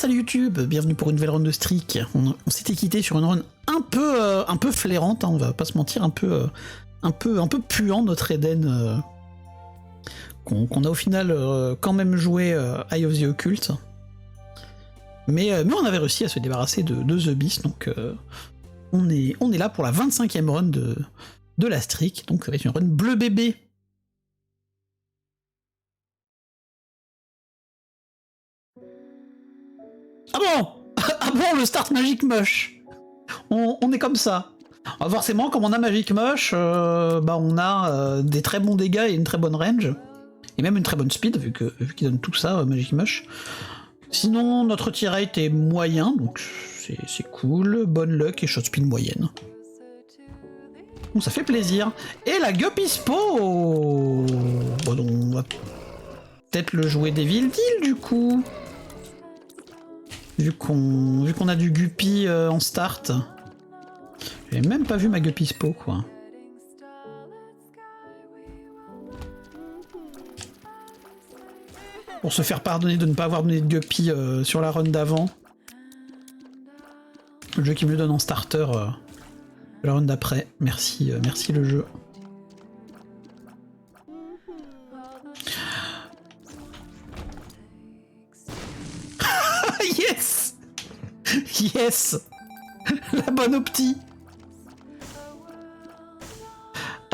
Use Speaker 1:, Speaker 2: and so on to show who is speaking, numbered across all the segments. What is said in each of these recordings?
Speaker 1: Salut YouTube, bienvenue pour une nouvelle run de Streak. On s'était quitté sur une run un peu flairante, hein, on va pas se mentir, un peu puant notre Eden, qu'on a au final quand même joué Eye of the Occult. Mais on avait réussi à se débarrasser de The Beast, donc on est là pour la 25e run de la Streak, donc ça va être une run bleu bébé. Ah bon ah bon, le start Magic Mush. On est comme ça. Forcément, comme on a Magic Mush, on a des très bons dégâts et une très bonne range. Et même une très bonne speed, vu qu'il donne tout ça, Magic Mush. Sinon, notre tir rate est moyen, donc c'est cool. Bonne luck et shot speed moyenne. Bon, ça fait plaisir. Et la Gupispo. Bon, donc, on va peut-être le jouer Devil Deal, du coup. Vu qu'on a du Guppy en start. J'ai même pas vu ma Gupispo, quoi. Pour se faire pardonner de ne pas avoir donné de Guppy sur la run d'avant. Le jeu qui me le donne en starter la run d'après. Merci, merci le jeu. Yes! Yes! La bonne opti!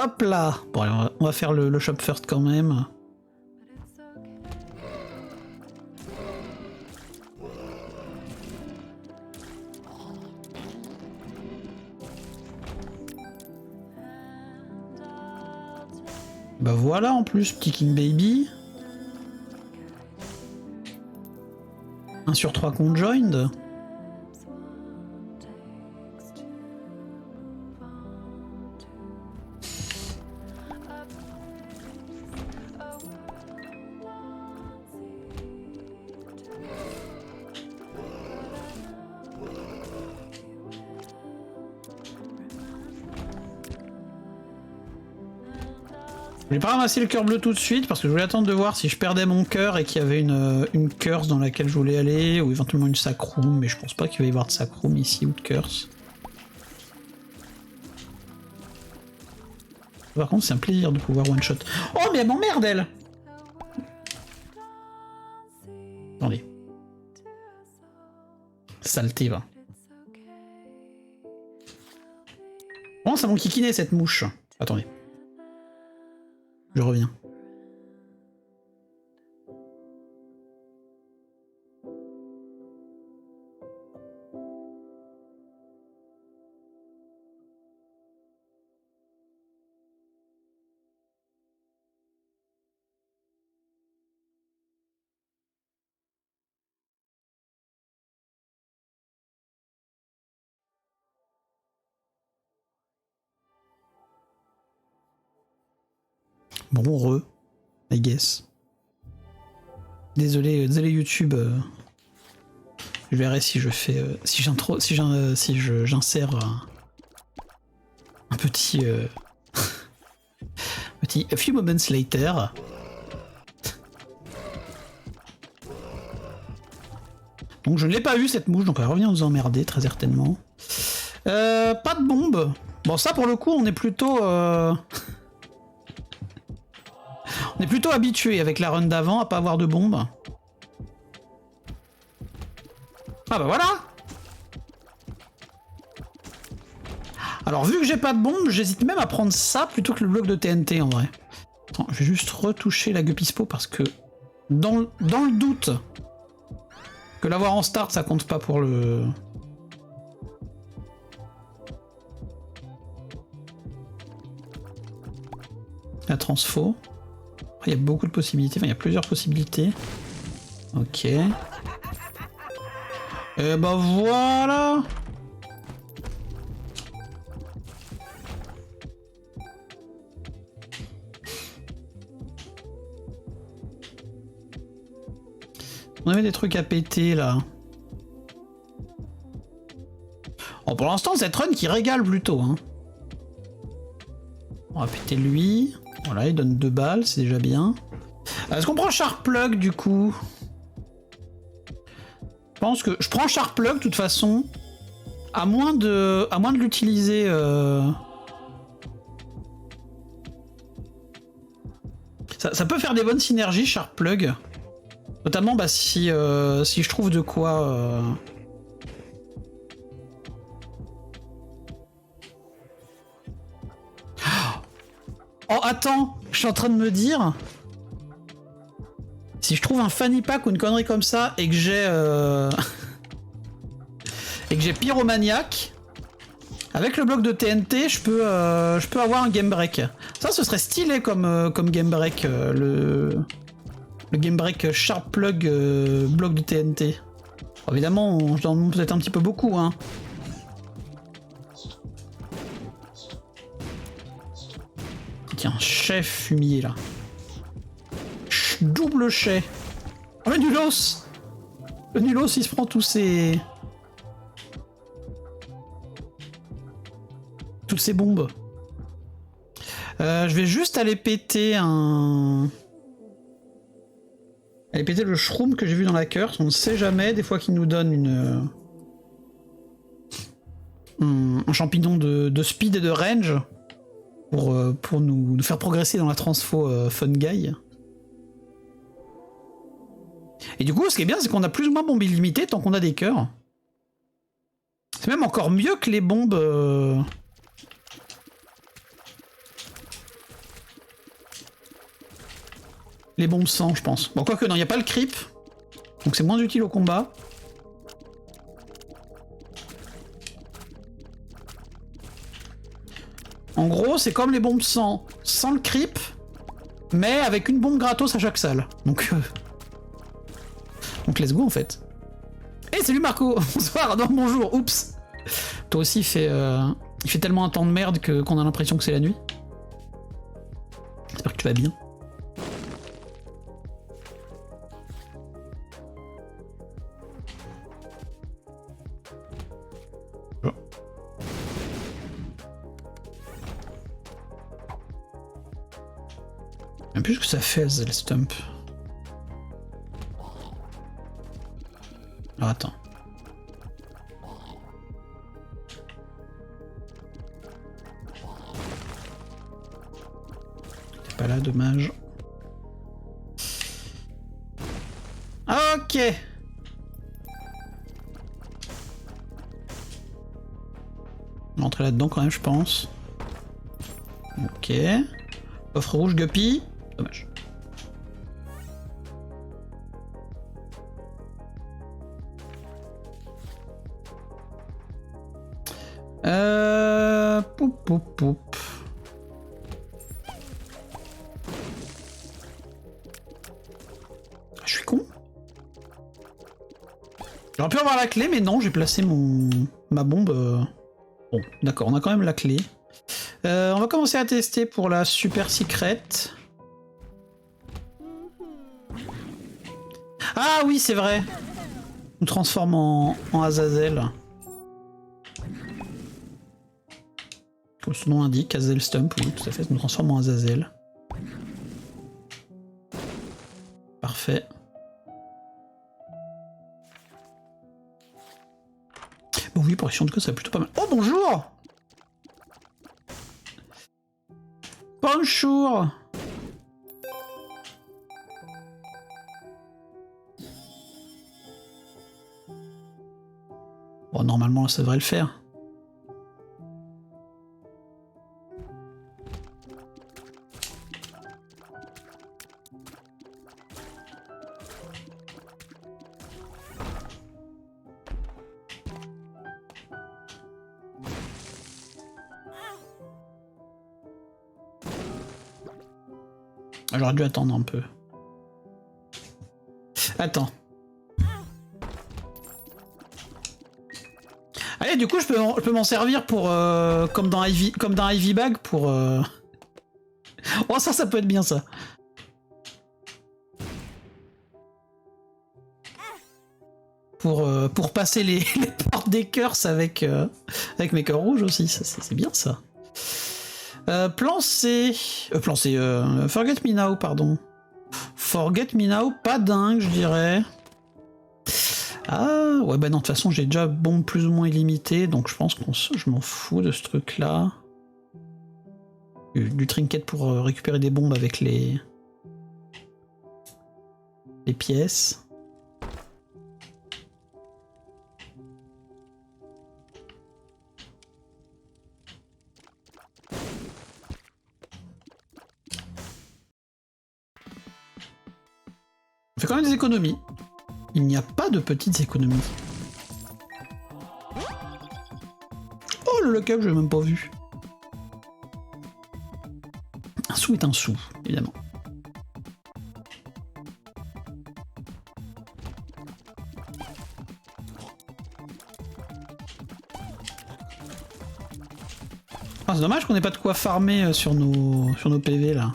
Speaker 1: Hop là! Bon, alors, on va faire le shop first quand même. Bah voilà, en plus, petit King Baby. 1 sur 3 conjoined. J'ai pas ramassé le cœur bleu tout de suite parce que je voulais attendre de voir si je perdais mon cœur et qu'il y avait une curse dans laquelle je voulais aller, ou éventuellement une sacrum, mais je pense pas qu'il va y avoir de sacrum ici ou de curse. Par contre, c'est un plaisir de pouvoir one shot. Oh, mais elle m'emmerde, elle! Attendez. Saleté, va. Bon, ça mon kikiné cette mouche. Attendez. Je reviens. Bon, I guess. Désolé YouTube. Je verrai si je fais, si j'insère un petit, petit a few moments later. Donc je ne l'ai pas vu cette mouche, donc elle va revenir nous emmerder très certainement. Pas de bombe. Bon, ça pour le coup on est plutôt on est plutôt habitué avec la run d'avant à pas avoir de bombe. Ah bah voilà! Alors vu que j'ai pas de bombe, j'hésite même à prendre ça plutôt que le bloc de TNT en vrai. Attends, je vais juste retoucher la Gupispo parce que dans le doute que l'avoir en start ça compte pas pour le... La transfo. Il y a beaucoup de possibilités, enfin il y a plusieurs possibilités. Ok. Et bah voilà. On avait des trucs à péter là. Bon, pour l'instant cette run qui régale plutôt. Hein. On va péter lui. Voilà, il donne 2 balles, c'est déjà bien. Est-ce qu'on prend Sharp Plug du coup? Je pense que je prends Sharp Plug de toute façon, à moins de l'utiliser. Ça peut faire des bonnes synergies Sharp Plug, notamment bah, si je trouve de quoi. Oh attends, je suis en train de me dire. Si je trouve un fanny pack ou une connerie comme ça et que j'ai et que j'ai pyromaniac, avec le bloc de TNT, je peux avoir un game break. Ça, ce serait stylé comme game break, le game break Sharp Plug bloc de TNT. Bon, évidemment, je demande peut-être un petit peu beaucoup, hein. Tiens, chef fumier là. Double chais. Oh, le nulos! Le nulos, il se prend tous ses... toutes ces bombes. Je vais juste aller péter un... aller péter le shroom que j'ai vu dans la curse. On ne sait jamais, des fois qu'il nous donne une... un champignon de speed et de range pour nous faire progresser dans la transfo Fun Guy. Et du coup, ce qui est bien, c'est qu'on a plus ou moins bombe illimitée tant qu'on a des cœurs. C'est même encore mieux que les bombes... les bombes sang, je pense. Bon, quoique, non, il n'y a pas le creep. Donc c'est moins utile au combat. En gros, c'est comme les bombes sang, sans le creep, mais avec une bombe gratos à chaque salle. Donc let's go en fait. Eh, salut Marco. Bonsoir, non, bonjour, oups. Toi aussi, il fait tellement un temps de merde qu'on a l'impression que c'est la nuit. J'espère que tu vas bien. Même plus ce que ça fait, le stump. Alors attends. T'es pas là, dommage. Ok. On va entrer là-dedans quand même, je pense. Ok. Offre rouge, Guppy. Dommage. Poup, poup, poup. Je suis con. J'aurais pu avoir la clé, mais non, j'ai placé ma bombe. Bon, d'accord, on a quand même la clé. On va commencer à tester pour la super secrète. Ah oui, c'est vrai. On nous transforme en Azazel. Comme son nom indique, Azazel Stump, oui, tout à fait, ça nous transforme en Azazel. Parfait. Bon oui, pour de que ça va plutôt pas mal. Oh bonjour! Bonjour! Bon, normalement, ça devrait le faire. J'aurais dû attendre un peu. Attends. Allez, du coup, je peux m'en servir pour comme dans Ivy Bag pour. Oh, ça peut être bien ça. Pour passer les portes des curses avec mes cœurs rouges aussi, c'est bien ça. Plan C. Forget Me Now, pardon. Forget Me Now, pas dingue, je dirais. Ah, ouais, bah non, de toute façon, j'ai déjà bombe plus ou moins illimitée, donc je pense que je m'en fous de ce truc-là. Du trinket pour récupérer des bombes avec les pièces. On fait quand même des économies. Il n'y a pas de petites économies. Oh, le lock-up, je l'ai même pas vu. Un sou est un sou, évidemment. Ah, c'est dommage qu'on n'ait pas de quoi farmer sur nos PV là.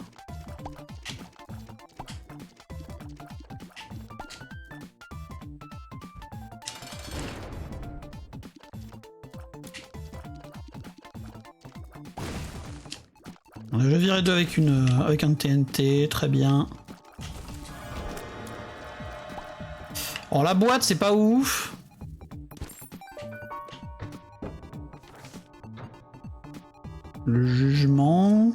Speaker 1: Je virais deux avec un TNT, très bien. Oh, la boîte, c'est pas ouf. Le jugement.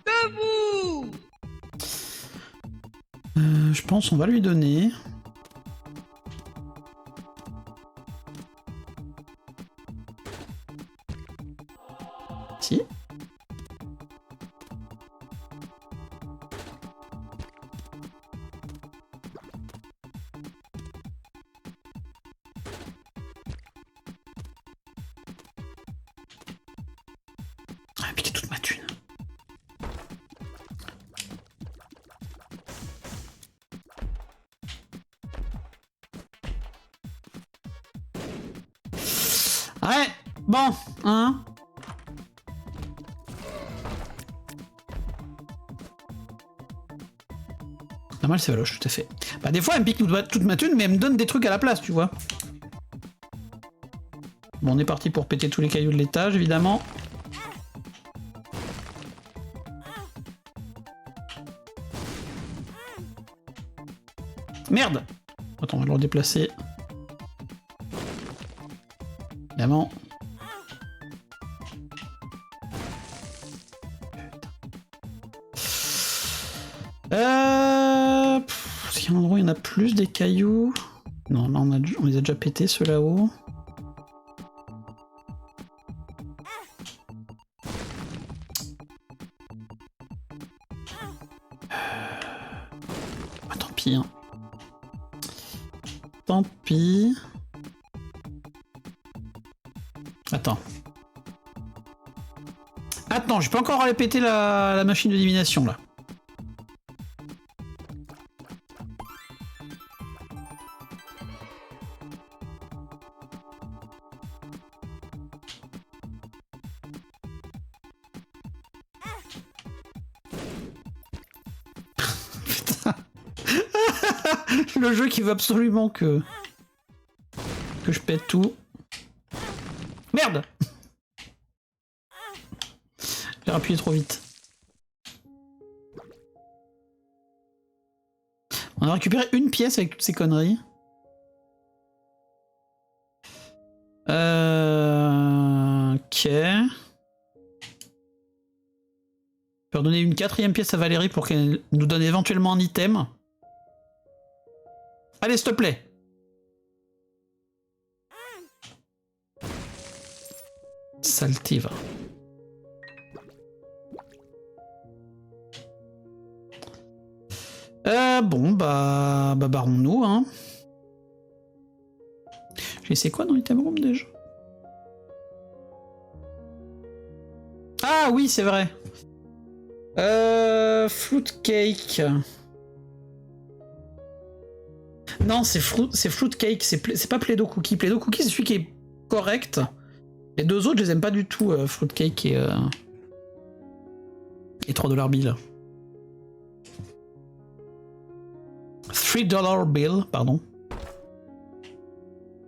Speaker 2: Debout.
Speaker 1: Je pense on va lui donner. Si. Ah, piqué toute ma thune. Ouais, bon, hein. Normal, c'est valoche, tout à fait. Bah, des fois, elle me pique toute ma thune, mais elle me donne des trucs à la place, tu vois. Bon, on est parti pour péter tous les cailloux de l'étage, évidemment. Merde! Attends, on va le redéplacer. Évidemment. Est-ce qu'il y a un endroit où il y en a plus des cailloux? Non, là on les a déjà pétés ceux là-haut. Ah, tant pis. Hein. Tant pis. Attends. Attends, je peux encore aller péter la machine de divination là. Putain. Le jeu qui veut absolument que je pète tout. Merde! J'ai appuyé trop vite. On a récupéré une pièce avec toutes ces conneries. Ok. Je peux redonner une quatrième pièce à Valérie pour qu'elle nous donne éventuellement un item. Allez, s'il te plaît. Saltive. Bon, bah barrons-nous, hein. J'ai laissé quoi dans l'item room déjà? Ah oui, c'est vrai. Fruit cake. Non, c'est fruit cake, c'est pas Play-Doh Cookie. Play-Doh Cookie, c'est celui qui est correct. Les deux autres, je les aime pas du tout, fruit cake et 3$ bill. $3 bill, pardon.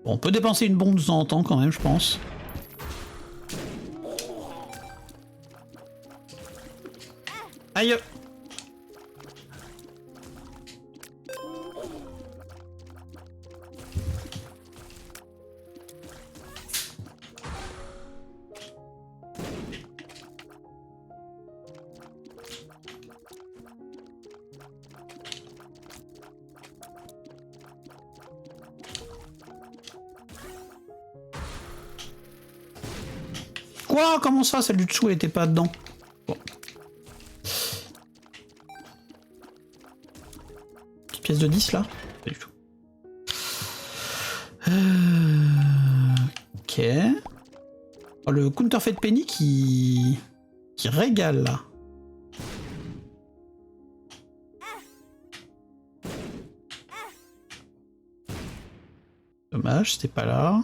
Speaker 1: Bon, on peut dépenser une bombe de temps en temps quand même, je pense. Aïe! Wow, comment ça, celle du dessous, elle était pas dedans. Bon. Petite pièce de 10 là? Pas du tout. Ok. Oh, le counterfeit penny qui régale là. Dommage, c'était pas là.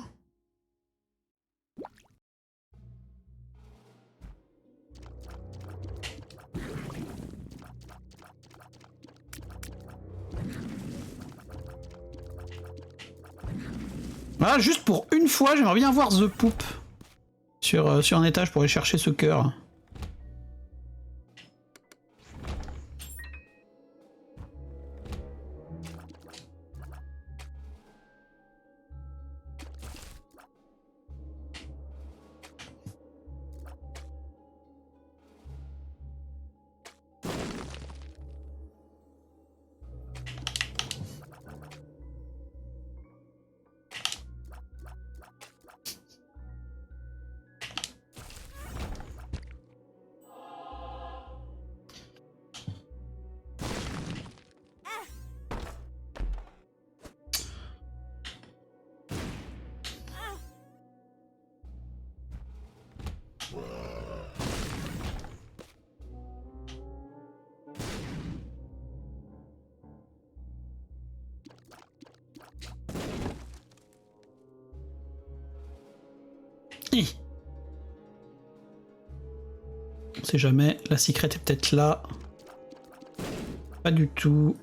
Speaker 1: Voilà, juste pour une fois, j'aimerais bien voir The Poop sur un étage pour aller chercher ce cœur. On sait jamais, la secret est peut-être là. Pas du tout.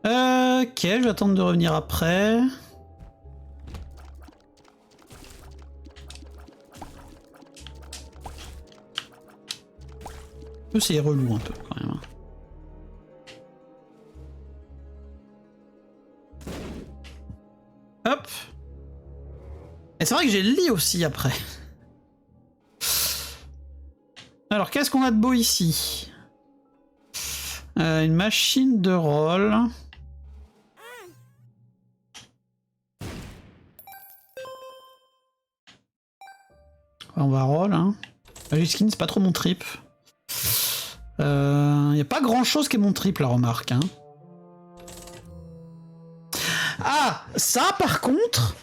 Speaker 1: Ok, je vais attendre de revenir après. C'est relou un peu quand même. Hop. Et c'est vrai que j'ai le lit aussi après. Alors qu'est-ce qu'on a de beau ici? Une machine de roll. On va roll, hein. Magic Skin, c'est pas trop mon trip. Y a pas grand chose qui est mon trip, la remarque, hein. Ah, ça par contre.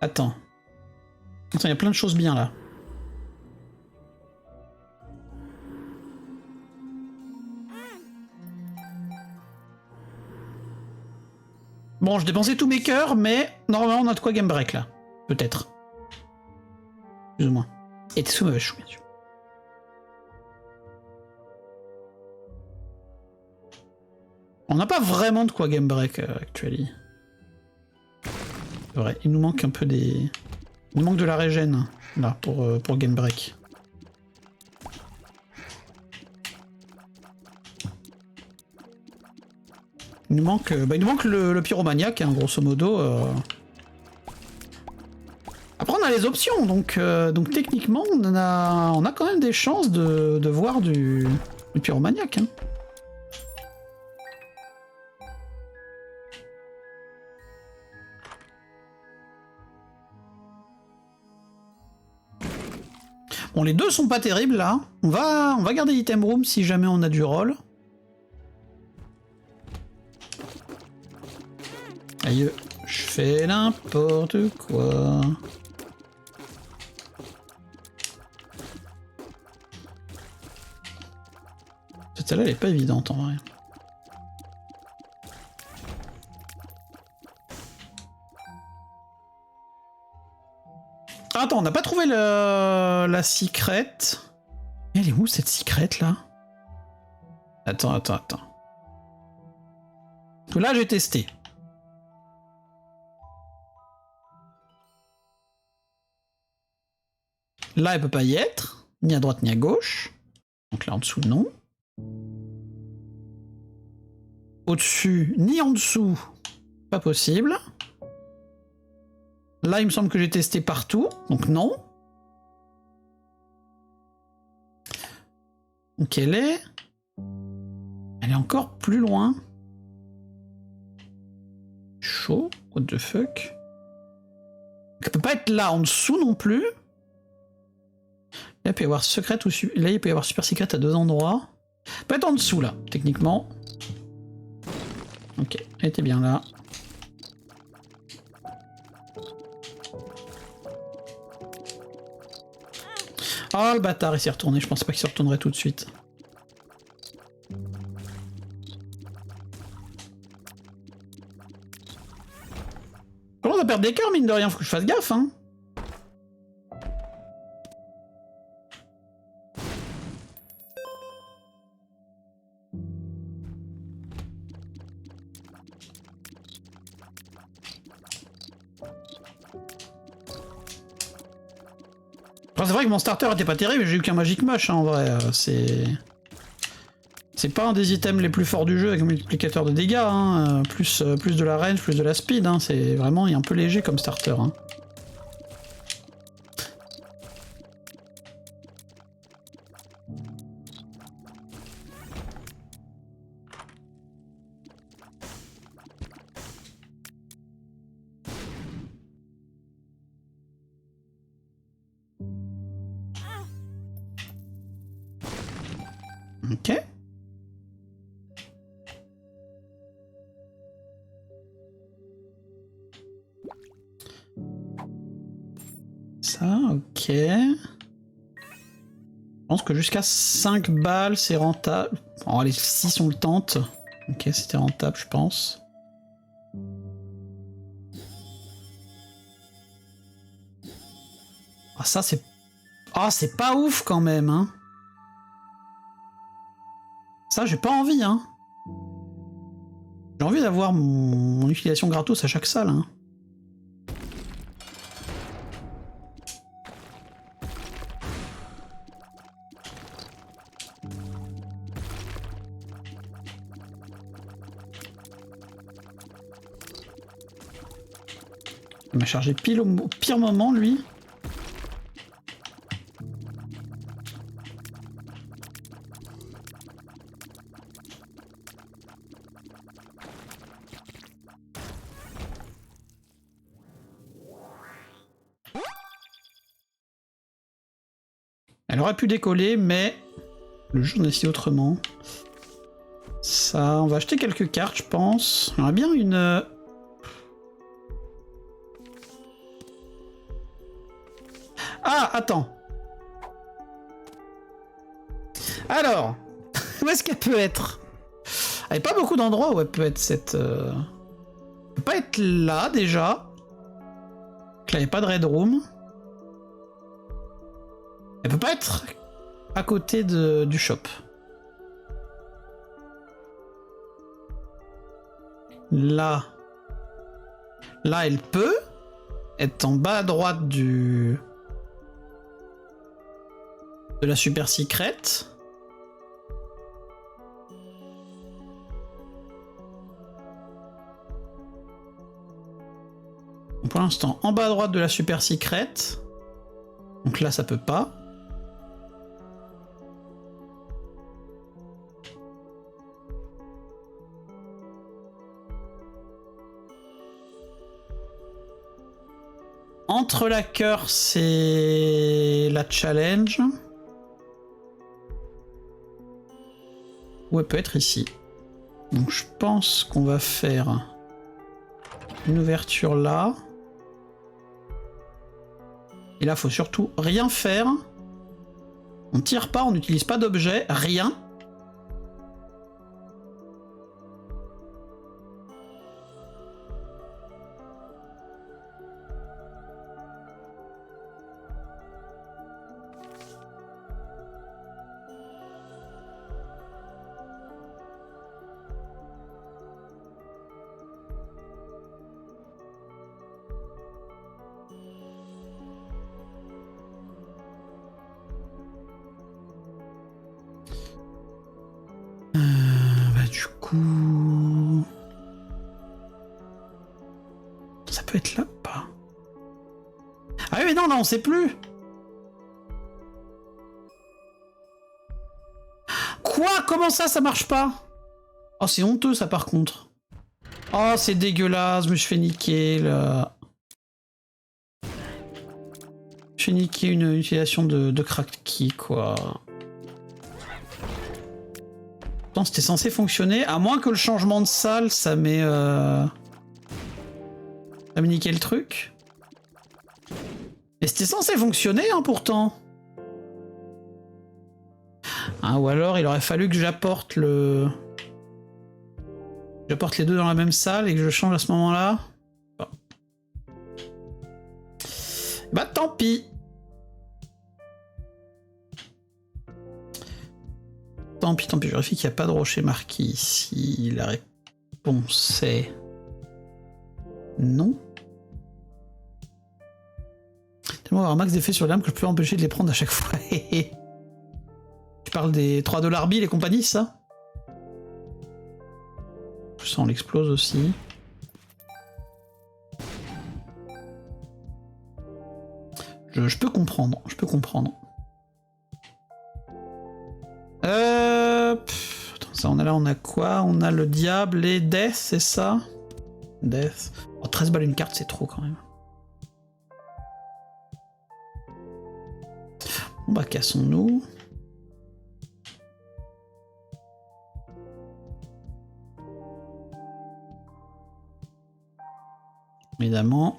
Speaker 1: Attends. Attends, il y a plein de choses bien là. Bon, je dépensais tous mes cœurs, mais normalement on a de quoi game break là. Peut-être. Plus ou moins. Et t'es sous mauvais chou, bien sûr. On n'a pas vraiment de quoi game break actuellement. C'est vrai, il nous manque un peu des... Il nous manque de la régène là pour game break. Il nous manque le pyromaniaque, hein, grosso modo. Après on a les options, donc techniquement on a quand même des chances de voir du pyromaniaque. Hein. Bon, les deux sont pas terribles là. On va garder l'item room si jamais on a du roll. Aïe, je fais n'importe quoi. Celle-là, elle est pas évidente en vrai. Ah, attends, on n'a pas trouvé la secret. Elle est où cette secret là? Attends. Là, j'ai testé. Là, elle peut pas y être, ni à droite ni à gauche. Donc là, en dessous, non. Au-dessus, ni en dessous, pas possible. Là, il me semble que j'ai testé partout, donc non. Donc elle est encore plus loin. Chaud. What the fuck? Elle peut pas être là en dessous non plus. Là, il peut y avoir secret ou là, il peut y avoir super secret à 2 endroits. Elle peut être en dessous là, techniquement. Ok, elle était bien là. Oh le bâtard, il s'est retourné. Je pensais pas qu'il se retournerait tout de suite. Je commence à perdre des cœurs, mine de rien. Faut que je fasse gaffe, hein. Enfin, c'est vrai que mon starter était pas terrible, j'ai eu qu'un Magic Mush, hein, en vrai. C'est pas un des items les plus forts du jeu avec un multiplicateur de dégâts, hein. Plus de la range, plus de la speed, hein. C'est vraiment un peu léger comme starter. Hein. Ok. Ça, ok. Je pense que jusqu'à 5 balles, c'est rentable. Oh, les 6 on le tente. Ok, c'était rentable, je pense. Ah, ça, c'est... Ah, c'est pas ouf, quand même, hein. Ça, j'ai pas envie, hein. J'ai envie d'avoir mon utilisation gratos à chaque salle, hein. Il m'a chargé pile au pire moment, lui. Elle aurait pu décoller, mais le jeu en a décidé autrement. Ça, on va acheter quelques cartes, je pense. Il y aurait bien une... Ah, attends. Alors, où est-ce qu'elle peut être? Il n'y a pas beaucoup d'endroits où elle peut être cette... Elle peut pas être là, déjà. Donc là, il n'y a pas de Red Room. Elle peut pas être à côté du shop. Là. Là, elle peut être en bas à droite de la super secret. Pour l'instant, en bas à droite de la super secret. Donc là, ça peut pas. Entre la curse et la challenge. Ou elle peut être ici. Donc je pense qu'on va faire une ouverture là. Et là, faut surtout rien faire. On tire pas, on n'utilise pas d'objet, rien. Du coup... Ça peut être là ou pas? Ah oui mais non, là on sait plus. Quoi? Comment ça marche pas? Oh c'est honteux ça par contre. Oh, c'est dégueulasse, je me suis fait niquer, là. J'ai niqué une utilisation de crack key, quoi. Pourtant, c'était censé fonctionner, à moins que le changement de salle, ça m'ait... ça m'ait niqué le truc. Mais c'était censé fonctionner, hein, pourtant. Ah, ou alors, il aurait fallu que j'apporte le... J'apporte les deux dans la même salle et que je change à ce moment-là. Bon. Bah, tant pis. Tant pis, je vérifie qu'il n'y a pas de rocher marqué ici. La réponse est... non. Tellement avoir un max d'effets sur l'arme que je peux empêcher de les prendre à chaque fois. Tu parles des 3 $ billes et compagnie, ça? Ça, on l'explose aussi. Je peux comprendre, je peux comprendre. Attends, ça, on a quoi? On a le diable et Death, c'est ça? Death. Oh, 13 balles une carte, c'est trop quand même. Bon bah, cassons-nous. Évidemment.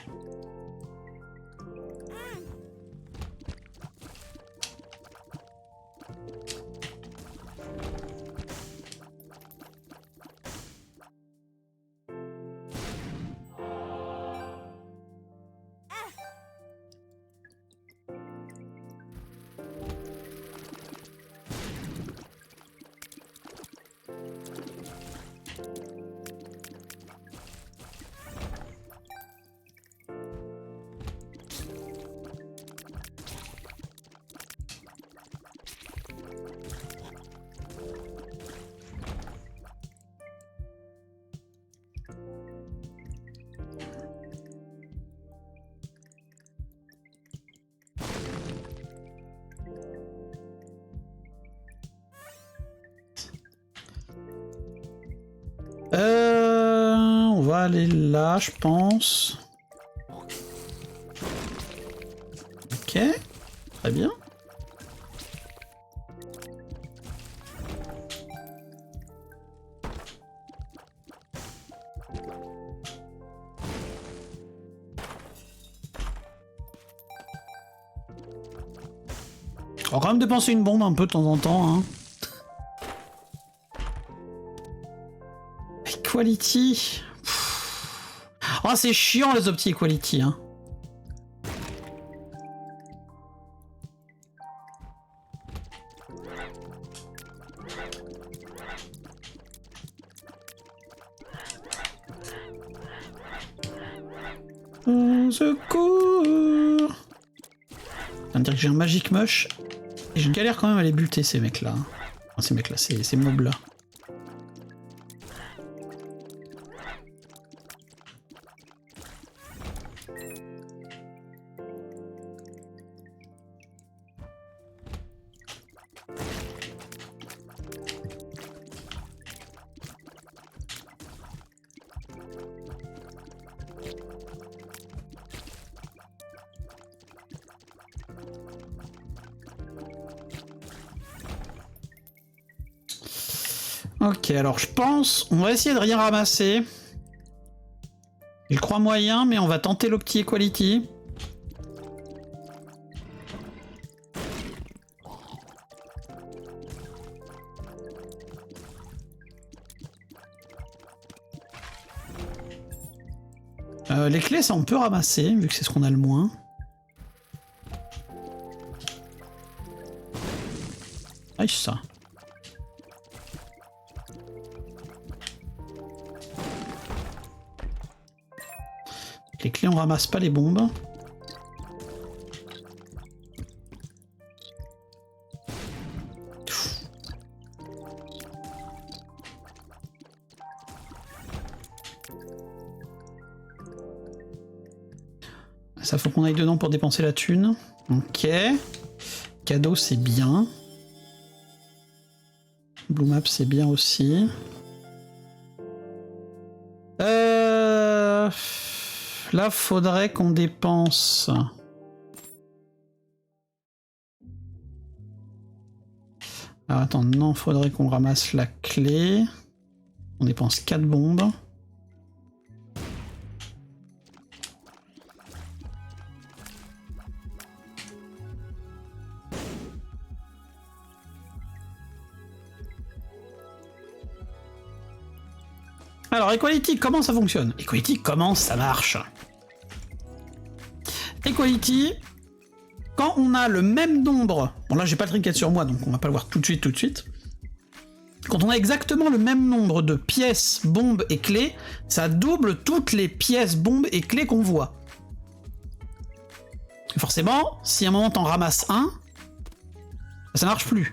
Speaker 1: On va aller là, je pense. Ok, très bien. On va quand même dépenser une bombe un peu de temps en temps, hein. Equality. Oh, c'est chiant les opti equality, hein. Au secours. Ça veut dire que j'ai un Magic Mush. Et je galère quand même à les buter, ces mecs-là. Enfin, ces mecs-là, ces mobs-là. Ok, alors je pense... On va essayer de rien ramasser. Je crois moyen, mais on va tenter l'Opti Equality. Les clés, ça on peut ramasser, vu que c'est ce qu'on a le moins. Ah, ça. Les clés, on ramasse pas les bombes. Ça, faut qu'on aille dedans pour dépenser la thune. Ok. Cadeau, c'est bien. Blue Map, c'est bien aussi. Là, faudrait qu'on dépense... Alors attends, non, faudrait qu'on ramasse la clé. On dépense 4 bombes. Alors, Equality, comment ça fonctionne? Equality, comment ça marche? Equality, quand on a le même nombre... Bon là, j'ai pas le trinket sur moi, donc on va pas le voir tout de suite. Quand on a exactement le même nombre de pièces, bombes et clés, ça double toutes les pièces, bombes et clés qu'on voit. Forcément, si à un moment t'en ramasses un, ça marche plus.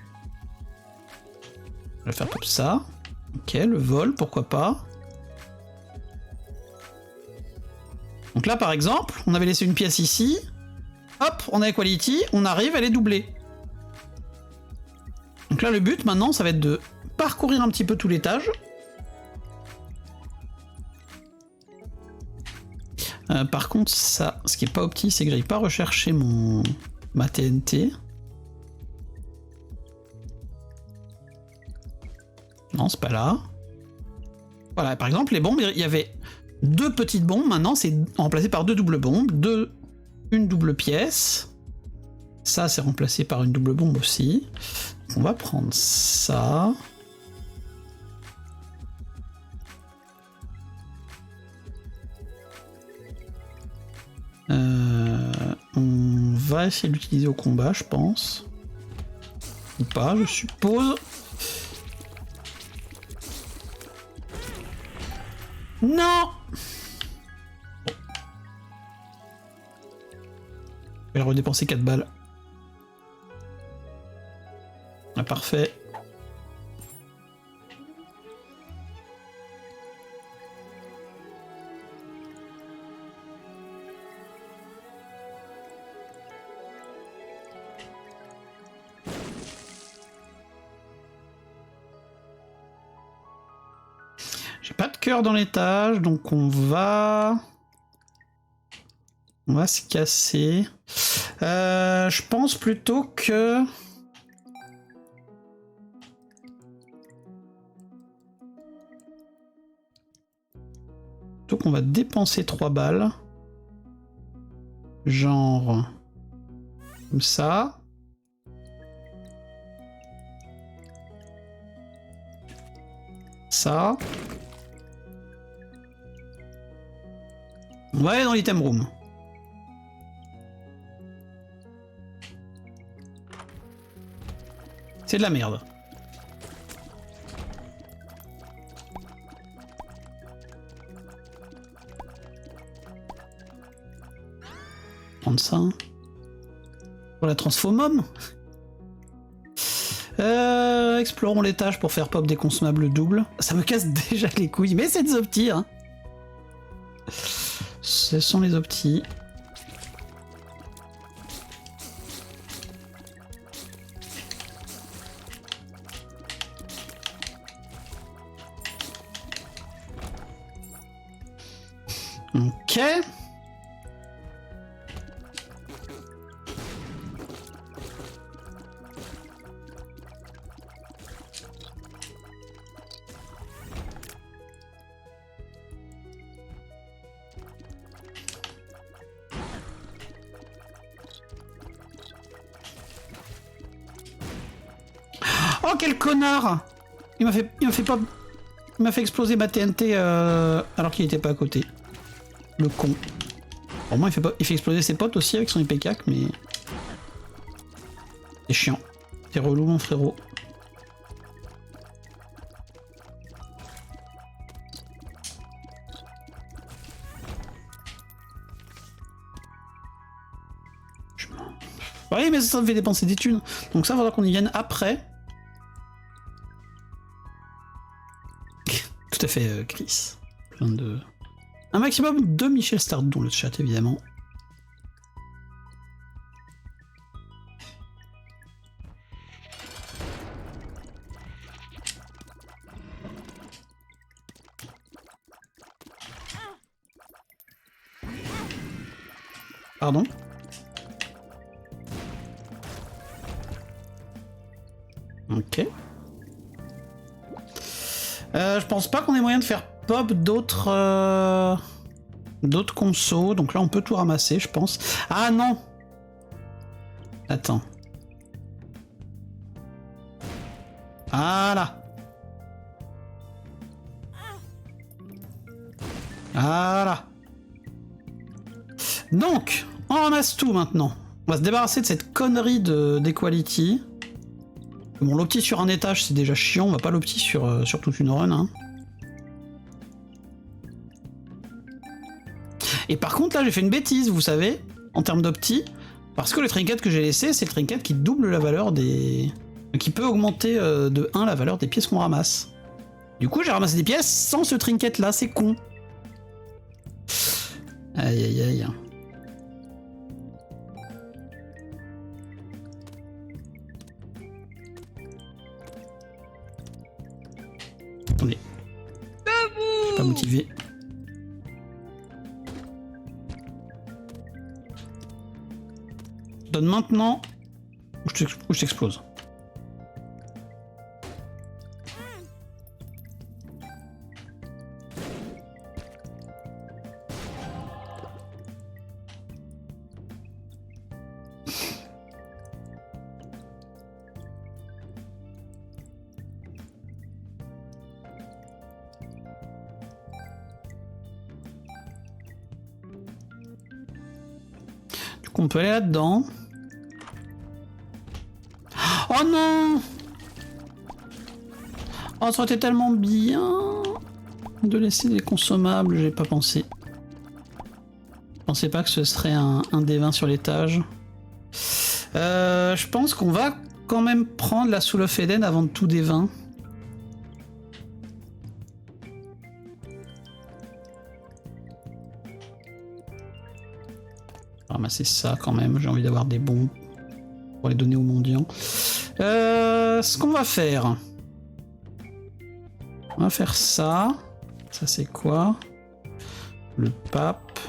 Speaker 1: Je vais faire comme ça. Ok, le vol, pourquoi pas. Donc là, par exemple, on avait laissé une pièce ici. Hop, on a Equality, on arrive, elle est doublée. Donc là, le but, maintenant, ça va être de parcourir un petit peu tout l'étage. Par contre, ça, ce qui est pas opti, c'est que j'aille pas rechercher ma TNT. Non, c'est pas là. Voilà, par exemple, les bombes, il y avait 2 petites bombes, maintenant c'est remplacé par 2 doubles bombes, une double pièce. Ça, c'est remplacé par une double bombe aussi. On va prendre ça. On va essayer de l'utiliser au combat, je pense. Ou pas, je suppose. Non! Je vais redépenser 4 balles. Ah, parfait. J'ai pas de cœur dans l'étage, donc on va se casser. Je pense plutôt que... qu'on va dépenser 3 balles. Genre... comme ça. Ça. On va aller dans l'item room. C'est de la merde. Prendre ça. Pour la transformum. Explorons l'étage pour faire pop des consommables doubles. Ça me casse déjà les couilles, mais c'est des optis, hein. Ce sont les optis. Ok. Oh, quel connard! Il m'a fait exploser ma TNT alors qu'il était pas à côté. Le con. Au moins il fait exploser ses potes aussi avec son IPK, mais... c'est chiant. C'est relou, mon frérot. Oui, mais ça me fait dépenser des thunes. Donc ça, faudra qu'on y vienne après. Tout à fait, Chris. Plein de... Un maximum de Michel Start dans le chat, évidemment. Pardon. Ok. Je pense pas qu'on ait moyen de faire pop d'autres d'autres consos, donc là on peut tout ramasser, je pense. Ah non. Attends. Voilà. Voilà. Donc, on ramasse tout maintenant. On va se débarrasser de cette connerie d'equality. Bon, l'opti sur un étage, c'est déjà chiant. On va pas l'opti sur toute une run. Hein. Et par contre, là, j'ai fait une bêtise, vous savez, en termes d'opti. Parce que le trinket que j'ai laissé, c'est le trinket qui double la valeur des... qui peut augmenter de 1 la valeur des pièces qu'on ramasse. Du coup, j'ai ramassé des pièces sans ce trinket-là, c'est con. Aïe aïe aïe. Attendez. Je suis pas motivé. Donne maintenant ou je t'explose. Du coup, on peut aller là-dedans. Oh non! Oh, ça aurait été tellement bien de laisser des consommables, j'ai pas pensé. Je pensais pas que ce serait un des 20 sur l'étage. Je pense qu'on va quand même prendre la Soul of Eden avant de tout des 20. Ramasser ça quand même, j'ai envie d'avoir des bons pour les donner aux mendiants. Ce qu'on va faire... On va faire ça. Ça c'est quoi? Le pape.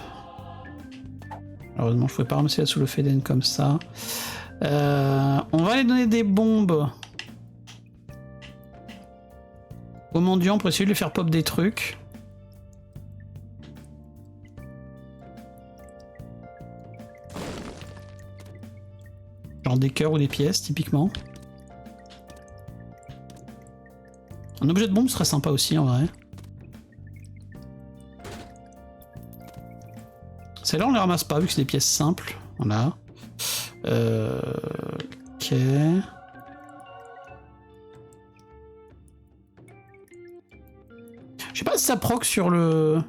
Speaker 1: Heureusement je pouvais pas ramasser la Soul of Eden comme ça. On va aller donner des bombes aux mendiants pour essayer de lui faire pop des trucs. Genre des cœurs ou des pièces typiquement. Un objet de bombe serait sympa aussi en vrai. Celles-là on les ramasse pas vu que c'est des pièces simples. Voilà. Ok. Je sais pas si ça proc sur le...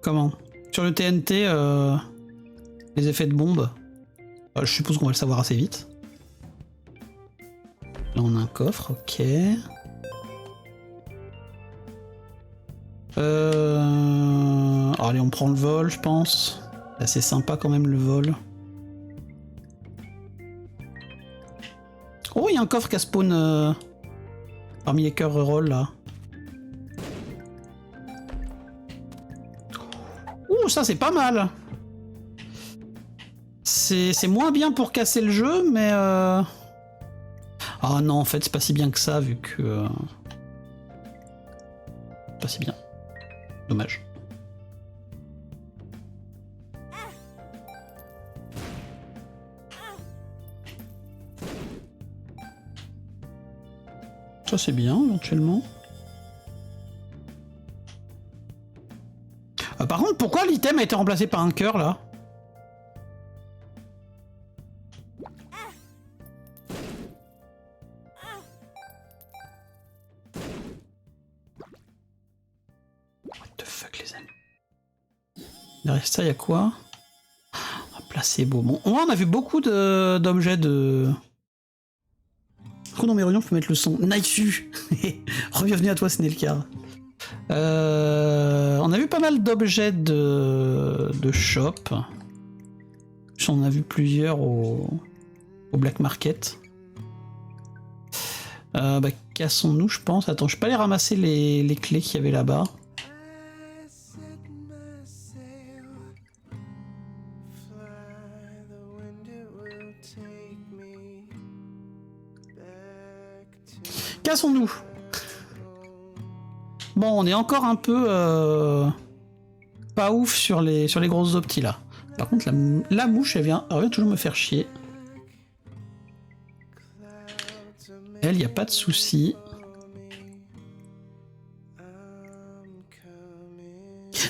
Speaker 1: Comment? Sur le TNT, les effets de bombe. Je suppose qu'on va le savoir assez vite. Là on a un coffre, ok. Allez, on prend le vol, je pense. C'est assez sympa quand même le vol. Oh, il y a un coffre qui a spawn parmi les cœurs reroll là. Ouh, ça c'est pas mal. C'est moins bien pour casser le jeu, mais... Ah non, en fait, c'est pas si bien que ça, vu que... Pas si bien. Dommage. Ça c'est bien, éventuellement. Par contre, pourquoi l'item a été remplacé par un cœur, là? What the fuck, les amis. Derrière ça, il y a quoi? Placebo. Bon, on a vu beaucoup d'objets de... Dans mes réunions, je peux mettre le son. Nice. Re-bienvenue à toi, Snelcar. On a vu pas mal d'objets de shop. J'en ai vu plusieurs au Black Market. Bah, Cassons-nous, je pense. Attends, je peux aller ramasser les clés qu'il y avait là-bas. Cassons-nous. Bon, on est encore un peu pas ouf sur les grosses optis là. Par contre, la mouche, elle revient toujours me faire chier. Elle, y a pas de souci.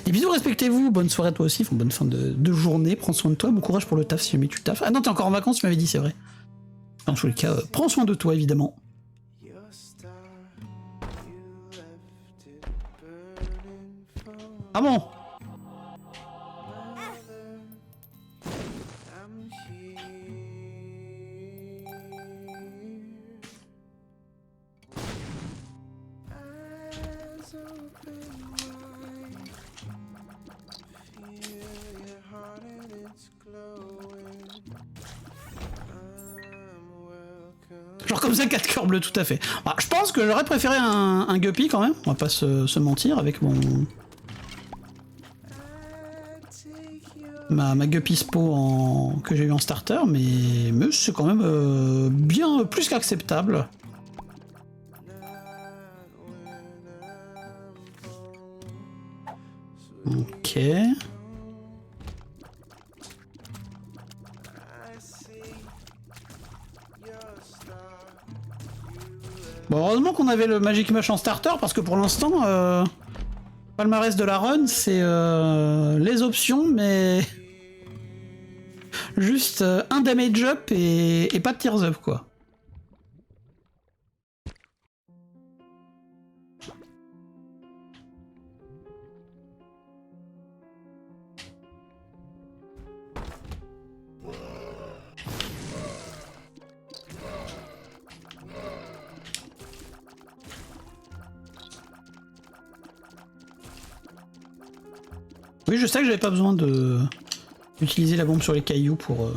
Speaker 1: Des bisous, respectez-vous. Bonne soirée à toi aussi. Bonne fin de journée. Prends soin de toi. Bon courage pour le taf si jamais tu taffes. Ah non, t'es encore en vacances, tu m'avais dit, c'est vrai. Dans tous les cas, prends soin de toi, évidemment. Ah bon? Genre comme ça, 4 cœurs bleus, tout à fait. Bah, je pense que j'aurais préféré un guppy quand même, on va pas se mentir, avec mon... Ma guppy spo que j'ai eu en starter, mais c'est quand même bien plus qu'acceptable. Ok. Bon, heureusement qu'on avait le Magic Mush en starter, parce que pour l'instant, palmarès de la run, c'est les options, mais juste un damage up et pas de tears up, quoi. Oui, je sais que j'avais pas besoin d'utiliser la bombe sur les cailloux pour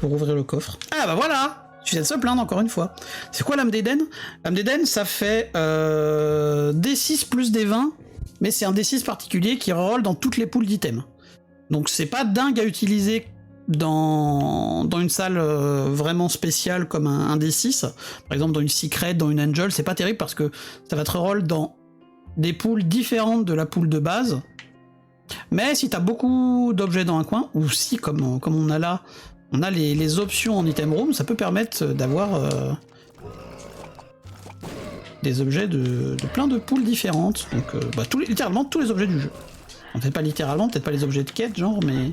Speaker 1: ouvrir le coffre. Ah bah voilà! Suffisait de se plaindre encore une fois. C'est quoi l'âme d'Eden? L'âme d'Eden, ça fait D6 plus D20, mais c'est un D6 particulier qui reroll dans toutes les poules d'items. Donc c'est pas dingue à utiliser dans une salle vraiment spéciale comme un D6. Par exemple dans une Secret, dans une Angel, c'est pas terrible parce que ça va te reroll dans des poules différentes de la poule de base. Mais si t'as beaucoup d'objets dans un coin, ou si comme on a là, on a les options en item room, ça peut permettre d'avoir des objets de plein de poules différentes. Donc littéralement tous les objets du jeu. En fait pas littéralement, peut-être pas les objets de quête genre, mais...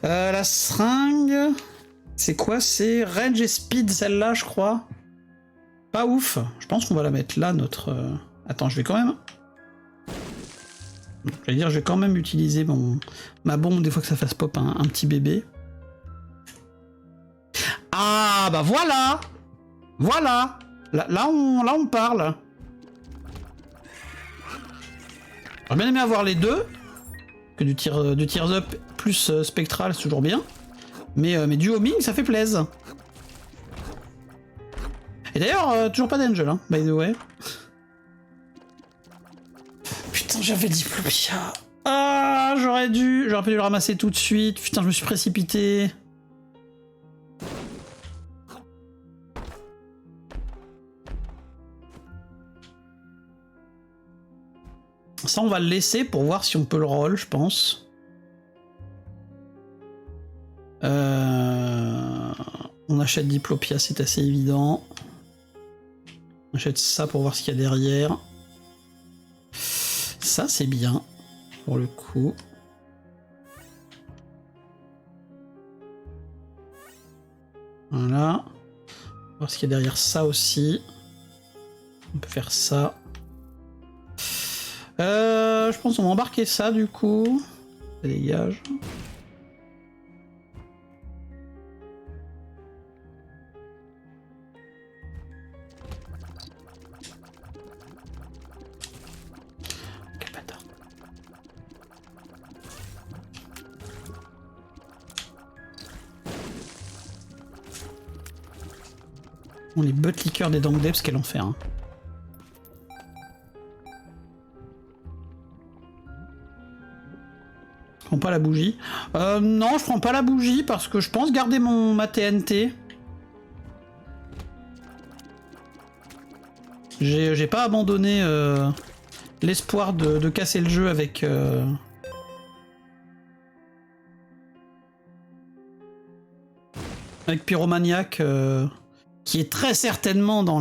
Speaker 1: La seringue... C'est quoi? C'est range et speed celle-là, je crois. Pas ouf. Je pense qu'on va la mettre là, notre... Attends, je vais quand même... J'allais dire, je vais quand même utiliser ma bombe des fois que ça fasse pop un petit bébé. Ah, bah voilà! Voilà! Là, on parle. J'aurais bien aimé avoir les deux. Que du Tears Up plus Spectral, c'est toujours bien. Mais du homing, ça fait plaisir. Et d'ailleurs, toujours pas d'Angel, hein, by the way. Putain, j'avais Diplopia. Ah, j'aurais pas dû le ramasser tout de suite. Putain, je me suis précipité. Ça, on va le laisser pour voir si on peut le roll, je pense. On achète Diplopia, c'est assez évident. On achète ça pour voir ce qu'il y a derrière. Ça, c'est bien, pour le coup. Voilà. On va voir ce qu'il y a derrière ça aussi. On peut faire ça. Je pense qu'on va embarquer ça, du coup. Ça dégage. Oh, les butt liqueurs des Dank Depths, quel enfer. Hein. Je prends pas la bougie. Non, je prends pas la bougie parce que je pense garder ma TNT. J'ai pas abandonné l'espoir de casser le jeu avec... Avec Pyromaniac, qui est très certainement dans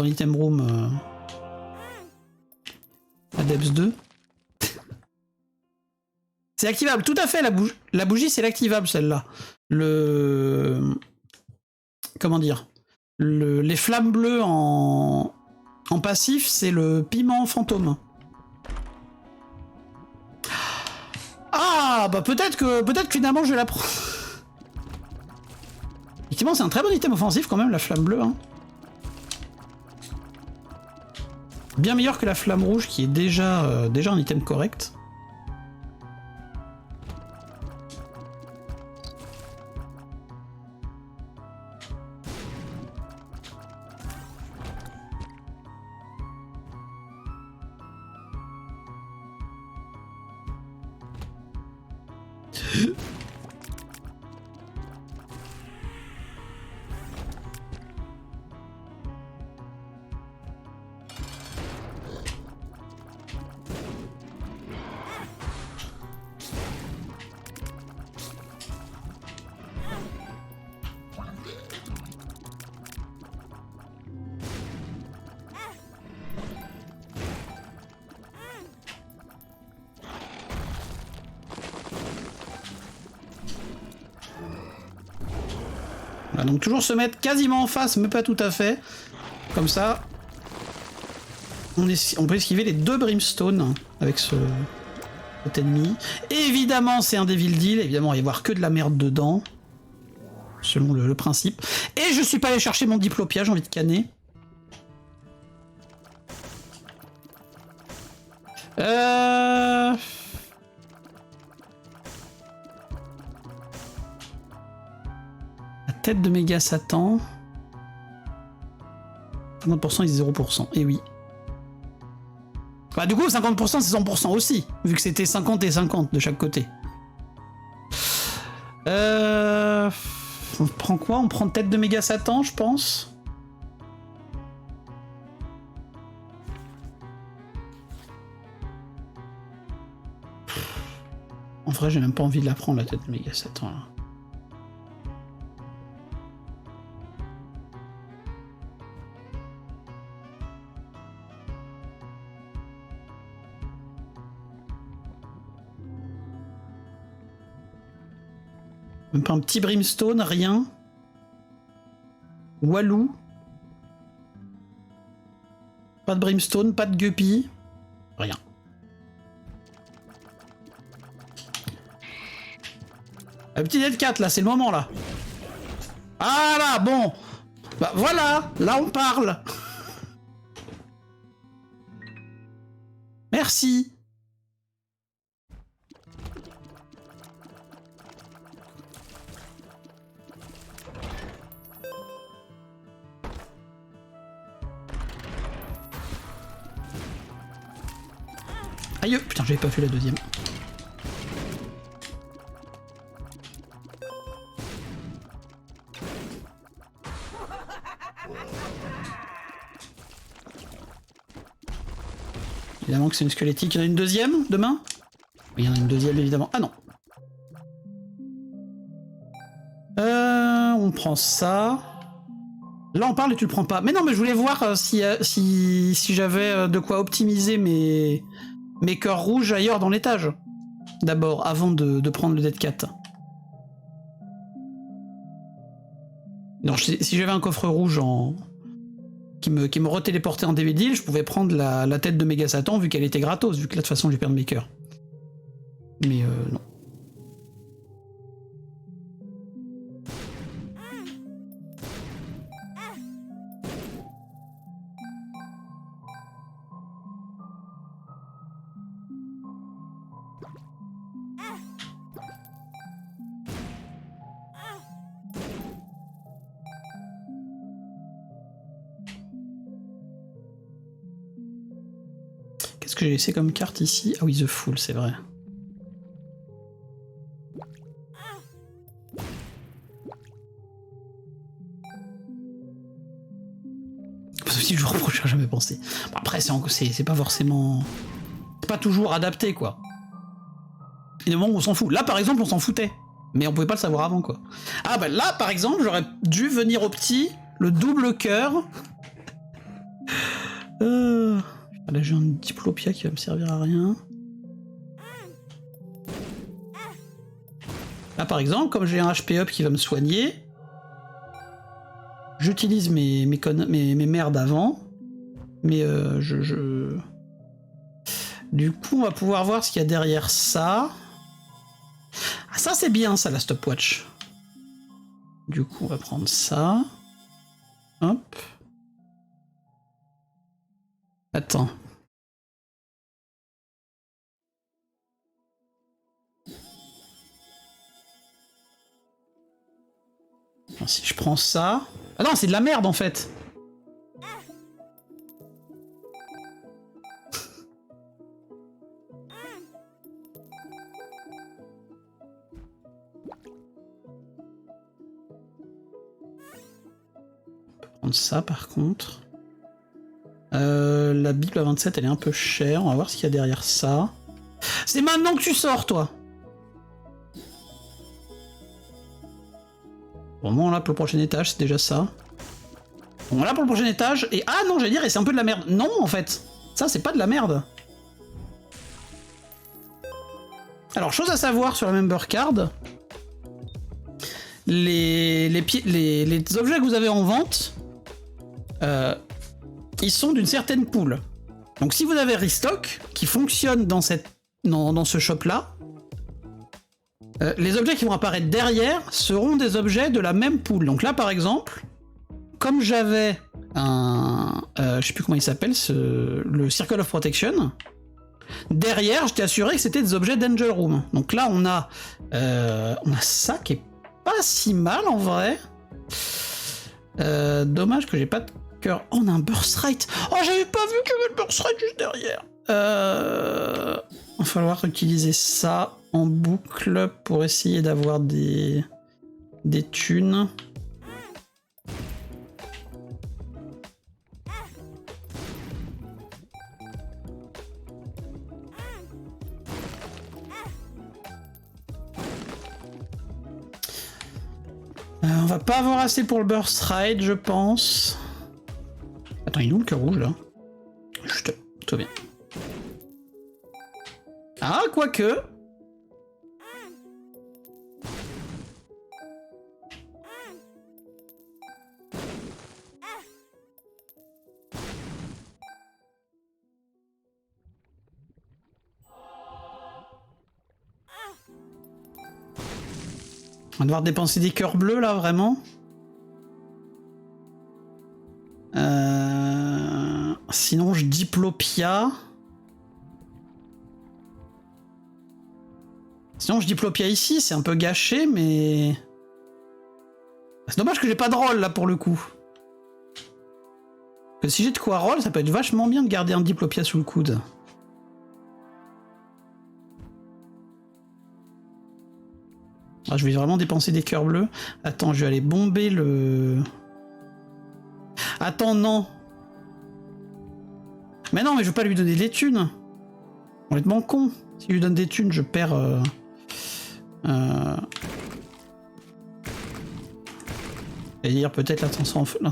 Speaker 1: l'item room à Depths 2. C'est activable, tout à fait, la bougie c'est l'activable celle-là. Comment dire, les flammes bleues en passif, c'est le piment fantôme. Ah, bah peut-être que finalement je vais la prendre. Effectivement, c'est un très bon item offensif quand même, la flamme bleue. Hein. Bien meilleur que la flamme rouge qui est déjà un item correct. Voilà, donc toujours se mettre quasiment en face, mais pas tout à fait. Comme ça, on peut esquiver les 2 Brimstone avec cet ennemi. Évidemment, c'est un Devil Deal. Évidemment, il va y avoir que de la merde dedans. Selon le principe. Et je suis pas allé chercher mon Diplopia, j'ai envie de canner. La tête de méga Satan. 50% et 0%. Et oui. Bah du coup, 50% c'est 100% aussi. Vu que c'était 50 et 50 de chaque côté. On prend quoi? On prend tête de méga Satan, je pense. En vrai, j'ai même pas envie de la prendre, la tête de méga Satan, là. Même pas un petit Brimstone, rien. Walou. Pas de Brimstone, pas de Guppy. Rien. La petite Dead 4 là, c'est le moment là. Ah là, bon. Bah voilà, là on parle. Merci. Aïe, putain, j'avais pas fait la deuxième. Évidemment que c'est une squelettique. Il y en a une deuxième demain? Oui, il y en a une deuxième évidemment. Ah non. On prend ça. Là on parle et tu le prends pas. Mais non, mais je voulais voir si j'avais de quoi optimiser mes cœurs rouges ailleurs dans l'étage. D'abord, avant de prendre le Dead Cat. Non, si j'avais un coffre rouge qui me retéléportait en DVD, je pouvais prendre la tête de Méga Satan vu qu'elle était gratos, vu que là de toute façon je vais perdre mes cœurs. Mais non. Qu'est-ce que j'ai laissé comme carte ici? Ah oui, The Fool, c'est vrai. Si je reproche, j'aurais jamais pensé. Bon, après, c'est pas forcément... C'est pas toujours adapté, quoi. Et des moments où on s'en fout. Là, par exemple, on s'en foutait. Mais on pouvait pas le savoir avant, quoi. Ah bah là, par exemple, j'aurais dû venir au petit, le double cœur. Là, j'ai un diplopia qui va me servir à rien. Là, par exemple, comme j'ai un HP up qui va me soigner, j'utilise mes merdes avant. Mais Du coup, on va pouvoir voir ce qu'il y a derrière ça. Ah, ça, c'est bien, ça, la stopwatch. Du coup, on va prendre ça. Hop. Attends. Alors, si je prends ça... Ah non, c'est de la merde, en fait. Prendre ça, par contre. La Bible à 27, elle est un peu chère. On va voir ce qu'il y a derrière ça. C'est maintenant que tu sors, toi. Bon, là, pour le prochain étage, c'est déjà ça. Bon, là, pour le prochain étage... Et ah non, j'allais dire, et c'est un peu de la merde. Non, en fait. Ça, c'est pas de la merde. Alors, chose à savoir sur la member card. Les objets que vous avez en vente... ils sont d'une certaine pool. Donc si vous avez Restock, qui fonctionne dans ce shop-là, les objets qui vont apparaître derrière seront des objets de la même pool. Donc là, par exemple, comme j'avais un... je sais plus comment il s'appelle, le Circle of Protection, derrière, j'étais assuré que c'était des objets d'Angel Room. Donc là, on a ça qui est pas si mal, en vrai. Dommage que j'ai pas de... Oh, on a un Birthright. Oh, j'avais pas vu qu'il y avait le Birthright juste derrière. Va falloir utiliser ça en boucle pour essayer d'avoir des thunes. On va pas avoir assez pour le Birthright, je pense. Attends, il est où le cœur rouge, là? Juste, tout bien. Ah, quoique... On va devoir dépenser des cœurs bleus, là, vraiment? Sinon, je diplopia. Sinon, je diplopia ici, c'est un peu gâché, mais... C'est dommage que j'ai pas de roll, là, pour le coup. Parce que si j'ai de quoi roll, ça peut être vachement bien de garder un diplopia sous le coude. Ah, je vais vraiment dépenser des cœurs bleus. Attends, je vais aller bomber le... Attends, non. Mais non, mais je veux pas lui donner des thunes. Complètement con. Si je lui donne des thunes, je perds... Et dire peut-être la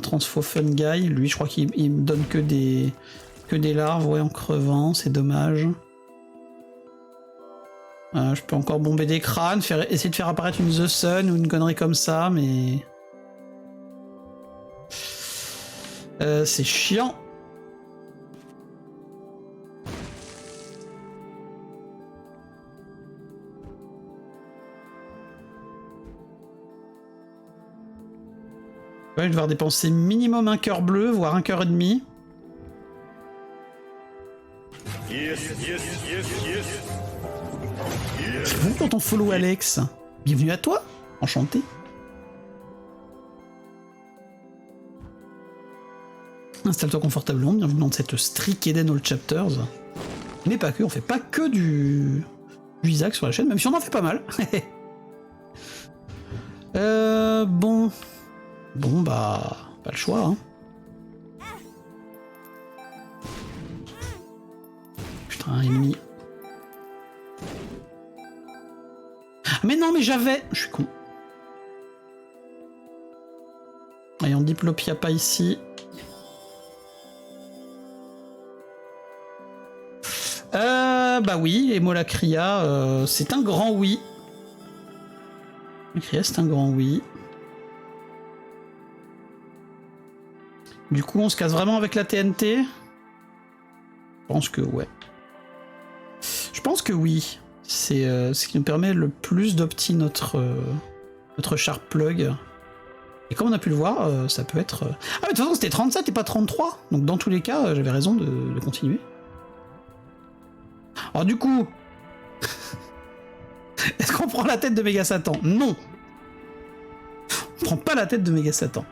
Speaker 1: transfo fun guy. Lui, je crois qu'il me donne que des larves, ouais, en crevant. C'est dommage. Je peux encore bomber des crânes, essayer de faire apparaître une The Sun ou une connerie comme ça, mais... c'est chiant. Ouais, je vais devoir dépenser minimum un cœur bleu, voire un cœur et demi. C'est bon pour ton follow, Alex. Bienvenue à toi. Enchanté. Installe-toi confortablement. Bienvenue dans cette Streak Eden All Chapters. Mais pas que, on fait pas que du Isaac sur la chaîne, même si on en fait pas mal. Bon. Bon, bah, pas le choix, hein. Putain, un ennemi. Mais non, mais j'avais... Je suis con. Allez, on diplopia pas ici. Bah oui, et Molacria, c'est un grand oui. Molacria, c'est un grand oui. Du coup, on se casse vraiment avec la TNT? Je pense que ouais. Je pense que oui. C'est ce qui nous permet le plus d'opti notre Sharp Plug. Et comme on a pu le voir, ça peut être... Ah mais de toute façon c'était 37 et pas 33. Donc dans tous les cas, j'avais raison de continuer. Alors du coup... Est-ce qu'on prend la tête de Méga Satan? Non. On prend pas la tête de Méga Satan.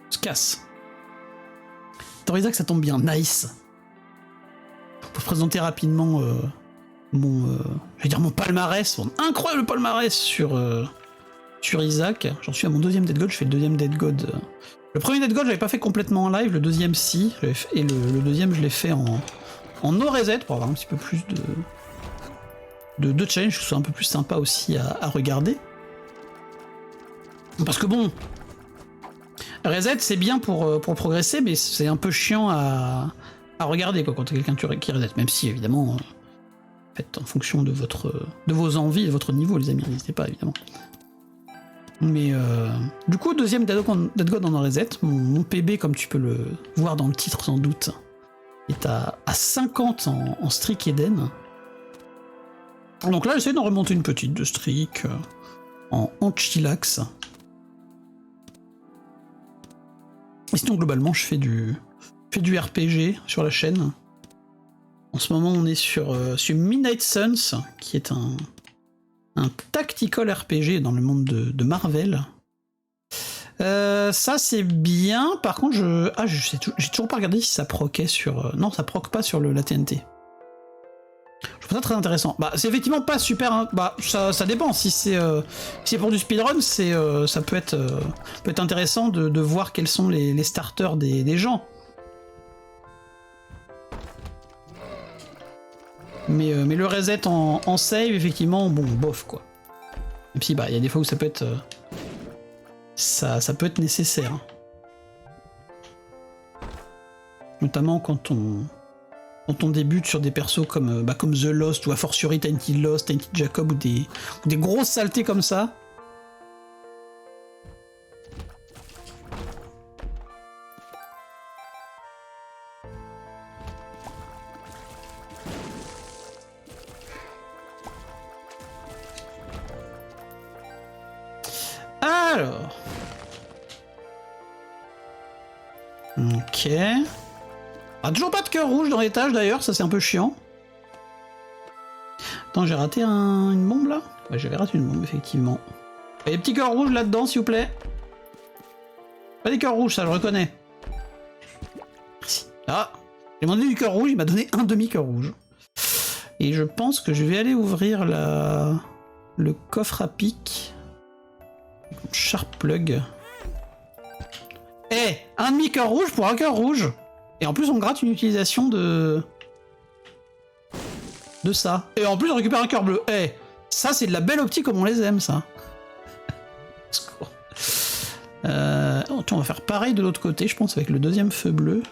Speaker 1: On se casse. Isaac, ça tombe bien, nice. Pour présenter rapidement mon palmarès, mon incroyable palmarès sur Isaac. J'en suis à mon deuxième Dead God, je fais le deuxième Dead God. Le premier Dead God, j'avais pas fait complètement en live, le deuxième si, et le deuxième je l'ai fait en no reset pour avoir un petit peu plus de challenge, que ce soit un peu plus sympa aussi à regarder. Parce que bon, reset c'est bien pour progresser, mais c'est un peu chiant à regarder quoi, quand t'es quelqu'un qui reset, même si évidemment, faites en fonction de vos envies, de votre niveau les amis, n'hésitez pas évidemment. Mais du coup, deuxième Dead God en reset, mon PB comme tu peux le voir dans le titre sans doute, est à 50 en streak Eden. Donc là j'essaie d'en remonter une petite de streak en chillax. Et sinon globalement je fais du RPG sur la chaîne. En ce moment on est sur Midnight Suns, qui est un tactical RPG dans le monde de Marvel. Ça c'est bien, par contre j'ai toujours pas regardé si ça proquait sur... non, ça proque pas sur la TNT. Je trouve ça très intéressant. Bah c'est effectivement pas super... Hein. Bah ça dépend, si c'est pour du speedrun, ça peut être intéressant de voir quels sont les starters des gens. Mais le reset en save, effectivement, bon, bof quoi. Et puis bah il y a des fois où ça peut être... ça peut être nécessaire. Notamment quand on débute sur des persos comme The Lost, ou a fortiori Tainted Lost, Tainted Jacob, ou des grosses saletés comme ça. Alors... Ok... Ah, toujours pas de cœur rouge dans l'étage d'ailleurs, ça c'est un peu chiant. Attends, j'ai raté une bombe là? Ouais, j'avais raté une bombe, effectivement. Il y a des petits cœurs rouges là-dedans, s'il vous plaît. Pas des cœurs rouges, ça je le reconnais. Merci. Ah, j'ai demandé du cœur rouge, il m'a donné un demi-cœur rouge. Et je pense que je vais aller ouvrir le coffre à pic. Sharp Plug. Eh, un demi-cœur rouge pour un cœur rouge. Et en plus on gratte une utilisation de ça. Et en plus on récupère un cœur bleu. Eh, ça c'est de la belle optique comme on les aime ça. On va faire pareil de l'autre côté, je pense, avec le deuxième feu bleu.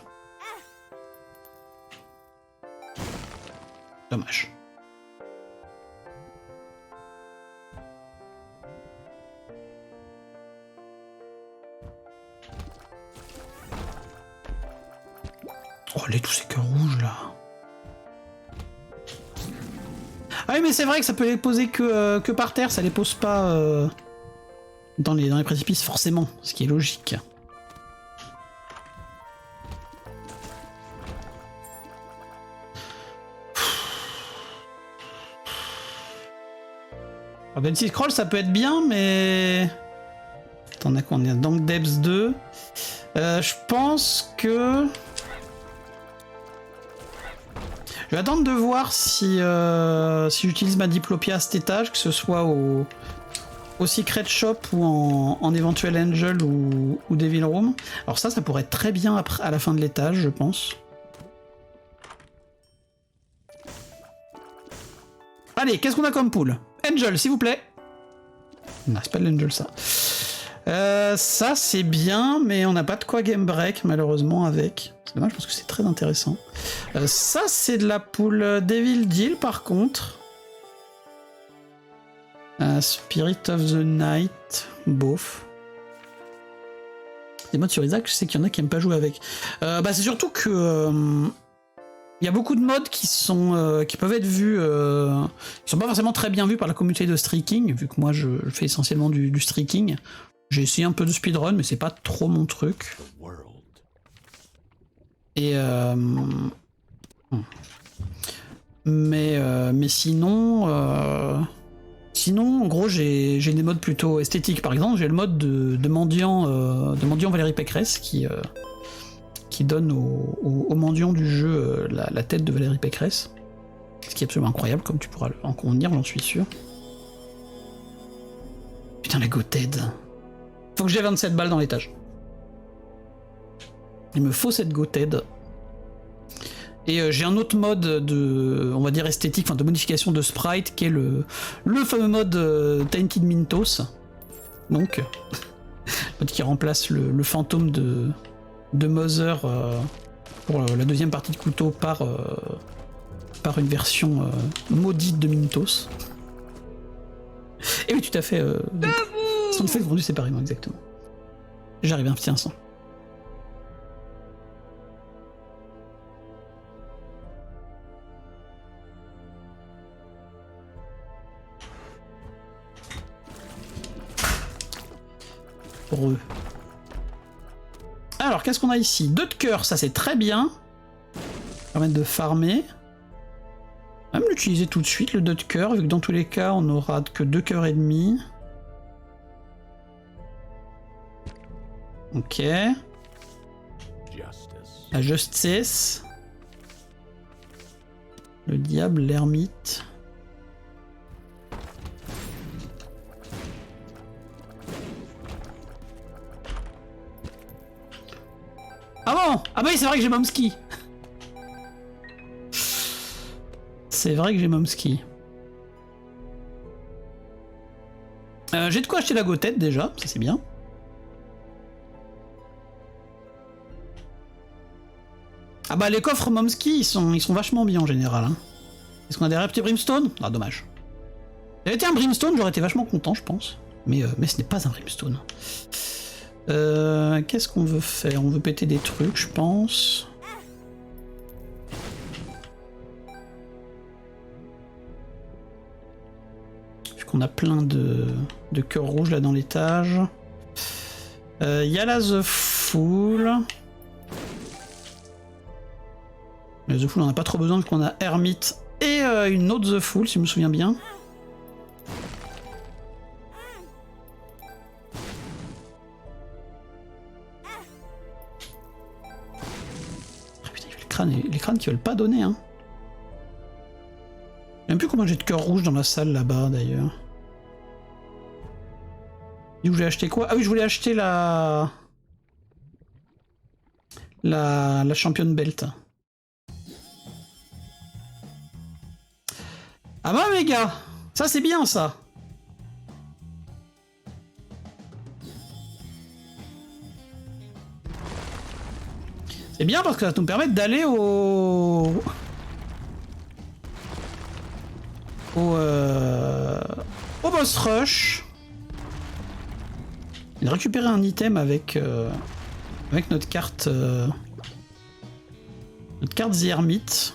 Speaker 1: Dommage. Oh, tous ces cœurs rouges là. Ah oui, mais c'est vrai que ça peut les poser que par terre, ça les pose pas dans les précipices forcément, ce qui est logique. Betsy Scroll ça peut être bien, mais... Attends, on a quoi? On est dans Debs 2. Je pense que... Je vais attendre de voir si, si j'utilise ma diplopia à cet étage, que ce soit au Secret Shop ou en éventuel Angel ou Devil Room. Alors ça pourrait être très bien après, à la fin de l'étage, je pense. Allez, qu'est-ce qu'on a comme pool? Angel, s'il vous plaît. Non, c'est pas de l'Angel, ça. Ça, c'est bien, mais on n'a pas de quoi game break, malheureusement, avec. C'est dommage, parce que c'est très intéressant. Ça, c'est de la pool Devil Deal, par contre. Spirit of the Night, bof. Des modes sur Isaac, je sais qu'il y en a qui aiment pas jouer avec. C'est surtout que... il y a beaucoup de modes qui peuvent être vus, qui sont pas forcément très bien vus par la communauté de streaking, vu que moi je fais essentiellement du streaking. J'ai essayé un peu de speedrun, mais c'est pas trop mon truc. Et mais sinon, en gros, j'ai des modes plutôt esthétiques. Par exemple, j'ai le mode de mendiant Valérie Pécresse qui donne au mendiant du jeu la tête de Valérie Pécresse. Ce qui est absolument incroyable, comme tu pourras en convenir, j'en suis sûr. Putain, la Goted. Faut que j'ai 27 balles dans l'étage. Il me faut cette Goted. Et j'ai un autre mode de, on va dire esthétique, enfin de modification de sprite, qui est le fameux mode Tainted Mintos. Donc, mode qui remplace le fantôme de Mother pour la deuxième partie de couteau par une version maudite de Mintos. Et oui, tout à fait. Sont fait vendus séparément, exactement. J'arrive un petit instant. Pour eux. Alors, qu'est-ce qu'on a ici? 2 de cœur, ça c'est très bien. Permettre de farmer. On va même l'utiliser tout de suite, le 2 de cœur, vu que dans tous les cas, on n'aura que 2 cœurs et demi. Ok. La justice. Le diable, l'ermite. Ah bon? Ah bah oui, c'est vrai que j'ai Momski. C'est vrai que j'ai Momski. J'ai de quoi acheter la Gotet déjà, ça c'est bien. Ah bah les coffres Momski, ils sont vachement bien en général. Hein. Est-ce qu'on a des reptiles Brimstone? Ah dommage. Si j'avais été un Brimstone, j'aurais été vachement content, je pense. Mais ce n'est pas un Brimstone. Qu'est-ce qu'on veut faire? On veut péter des trucs, je pense. Vu qu'on a plein de cœurs rouges là dans l'étage. Y a la The Fool. La The Fool, on n'a pas trop besoin vu qu'on a Hermite et une autre The Fool, si je me souviens bien. Les crânes qui veulent pas donner, hein. Je sais même plus combien j'ai de cœurs rouges dans la salle là-bas d'ailleurs. Et où j'ai acheté quoi? Ah oui, je voulais acheter la championne belt. Ah bah mes gars, ça c'est bien ça. C'est bien parce que ça va nous permettre d'aller au boss rush et de récupérer un item avec notre carte The Hermit.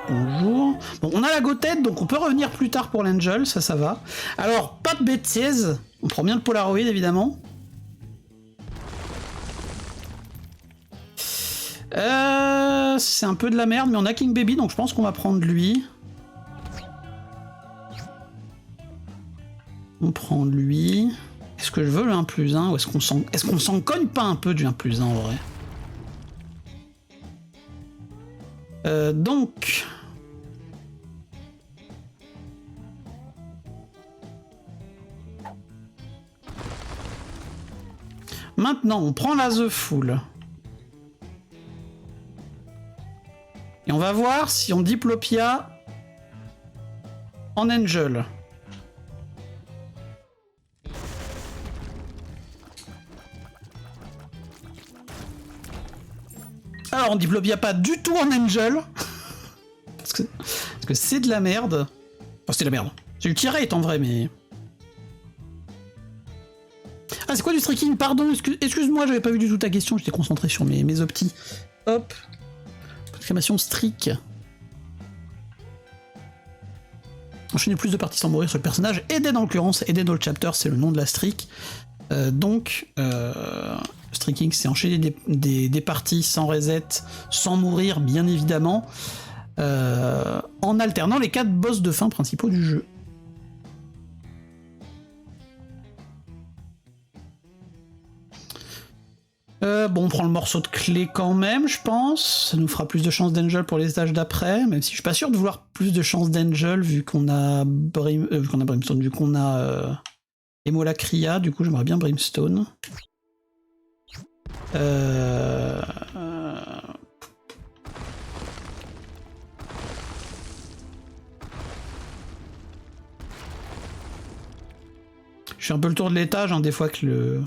Speaker 1: Bonjour. Bon, on a la Gotet, donc on peut revenir plus tard pour l'Angel, ça va. Alors, pas de bêtises. On prend bien le Polaroid, évidemment. c'est un peu de la merde, mais on a King Baby, donc je pense qu'on va prendre lui. On prend lui. Est-ce que je veux le 1+1 ou est-ce qu'on s'en cogne pas un peu du 1+1 en vrai? Donc... Maintenant, on prend la The Fool. Et on va voir si on Diplopia en Angel. Alors, on Diplopia pas du tout en Angel. parce que c'est de la merde. Enfin, c'est de la merde. C'est du tirate en vrai, mais... Ah, c'est quoi du streaking? Pardon, excuse-moi, j'avais pas vu du tout ta question, j'étais concentré sur mes optis. Hop. Exclamation streak. Enchaîner plus de parties sans mourir sur le personnage. Eden en l'occurrence, Eden All Chapter, c'est le nom de la streak. Streaking, c'est enchaîner des parties sans reset, sans mourir, bien évidemment, en alternant les 4 boss de fin principaux du jeu. Bon, on prend le morceau de clé quand même, je pense. Ça nous fera plus de chances d'Angel pour les stages d'après, même si je suis pas sûr de vouloir plus de chances d'Angel vu qu'on a Brimstone, vu qu'on a Emola Cria, du coup j'aimerais bien Brimstone. Je fais un peu le tour de l'étage, hein, des fois que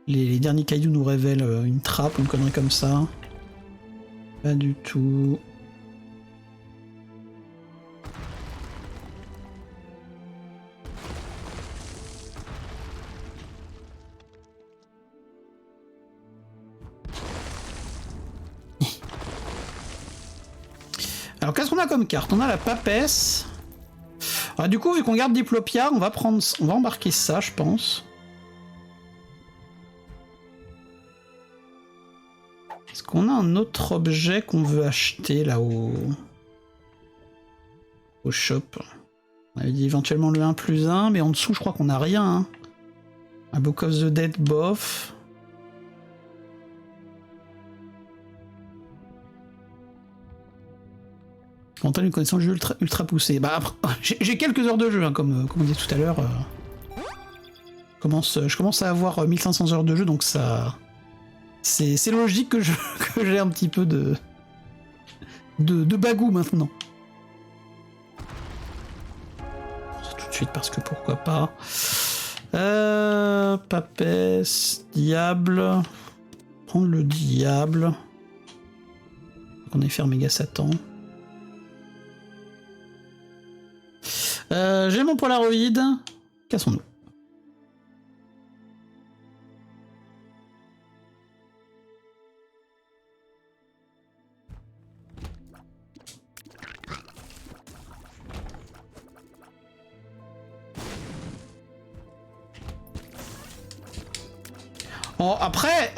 Speaker 1: les derniers cailloux nous révèlent une trappe ou une connerie comme ça. Pas du tout. Alors qu'est-ce qu'on a comme carte? On a la papesse. Alors, du coup, vu qu'on garde Diplopia, on va embarquer ça, je pense. Est-ce qu'on a un autre objet qu'on veut acheter là au shop? On avait dit éventuellement le 1+1, mais en dessous je crois qu'on n'a rien. Hein. Un Book of the Dead, bof. On a une connaissance du jeu ultra poussée. Bah après, j'ai quelques heures de jeu, hein, comme on dit tout à l'heure. Je commence à avoir 1500 heures de jeu, donc ça... C'est logique que j'ai un petit peu de bagou maintenant. Tout de suite parce que pourquoi pas. Papesse, diable. Prendre le diable. On est faire méga Satan. J'ai mon Polaroid. Cassons-nous. Bon, après,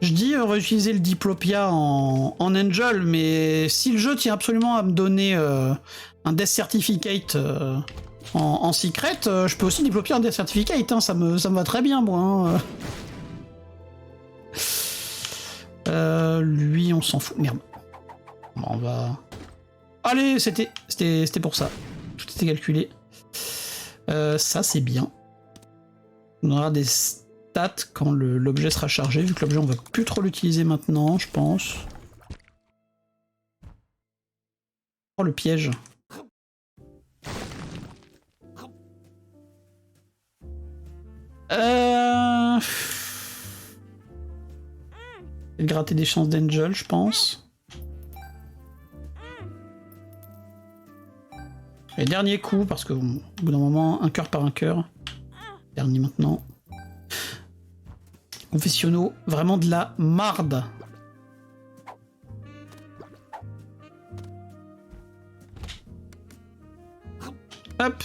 Speaker 1: je dis réutiliser le Diplopia en Angel, mais si le jeu tient absolument à me donner un Death Certificate en secret, je peux aussi Diplopia en Death Certificate, hein, ça me va très bien, moi. Hein. Lui, on s'en fout. Merde. Bon, on va... Allez, c'était pour ça. Tout était calculé. Ça, c'est bien. On aura des stats quand l'objet sera chargé, vu que l'objet on va plus trop l'utiliser maintenant, je pense. Oh, le piège. Gratter des chances d'Angel, je pense. Et dernier coup, parce que au bout d'un moment, un cœur par un cœur. Dernier maintenant. Confessionnaux, vraiment de la marde. Hop.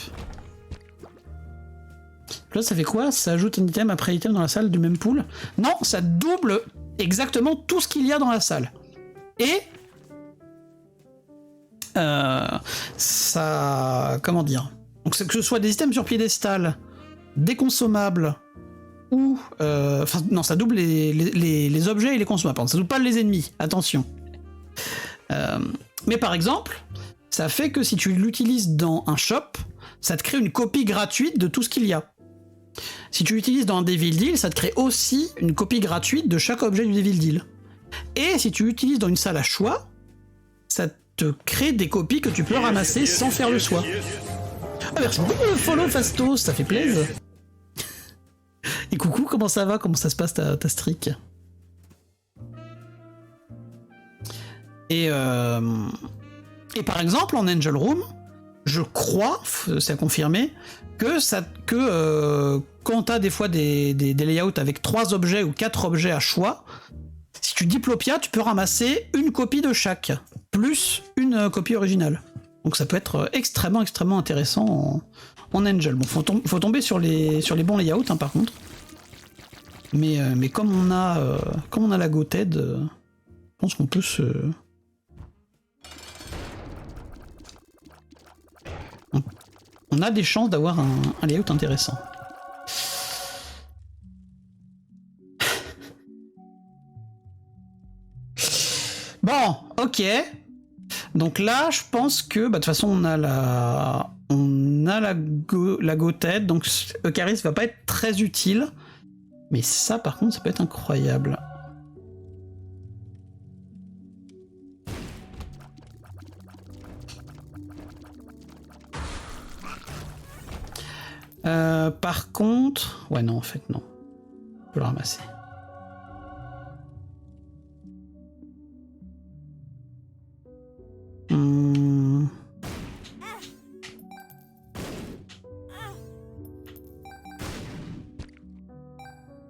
Speaker 1: Là, ça fait quoi? Ça ajoute un item après item dans la salle du même pool? Non, ça double exactement tout ce qu'il y a dans la salle. Et ça... Comment dire? Donc que ce soit des items sur piédestal, des consommables, ou... Enfin, non, ça double les objets et les consommables. Ça double pas les ennemis, attention. Mais par exemple, ça fait que si tu l'utilises dans un shop, ça te crée une copie gratuite de tout ce qu'il y a. Si tu l'utilises dans un Devil Deal, ça te crée aussi une copie gratuite de chaque objet du Devil Deal. Et si tu l'utilises dans une salle à choix, ça te crée des copies que tu peux ramasser sans faire le choix. Ah, merci beaucoup, follow Fastos, ça fait plaisir. Et coucou, comment ça va? Comment ça se passe ta streak? Et par exemple, en Angel Room, je crois, c'est à confirmer, que quand t'as des fois des layouts avec 3 objets ou 4 objets à choix, si tu diplopia, tu peux ramasser une copie de chaque, plus une copie originale. Donc ça peut être extrêmement intéressant en Angel. Bon, faut tomber sur les bons layouts, hein, par contre. Mais comme on a la Goted, je pense qu'on peut se... On a des chances d'avoir un layout intéressant. Bon, ok. Donc là, je pense que, de toute façon, on a la Goted, donc Eucharis va pas être très utile. Mais ça, par contre, ça peut être incroyable. Par contre... Ouais, non, en fait, non. On peut le ramasser.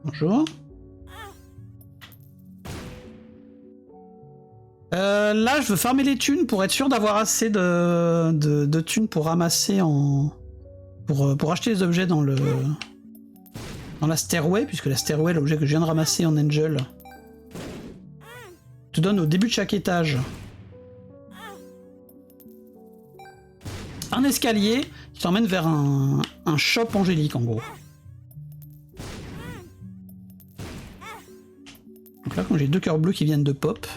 Speaker 1: Bonjour. Là, je veux farmer les thunes pour être sûr d'avoir assez de thunes pour ramasser pour acheter les objets dans la stairway, puisque la stairway, l'objet que je viens de ramasser en Angel, te donne au début de chaque étage un escalier qui t'emmène vers un shop angélique, en gros. Donc là, comme j'ai 2 cœurs bleus qui viennent de pop,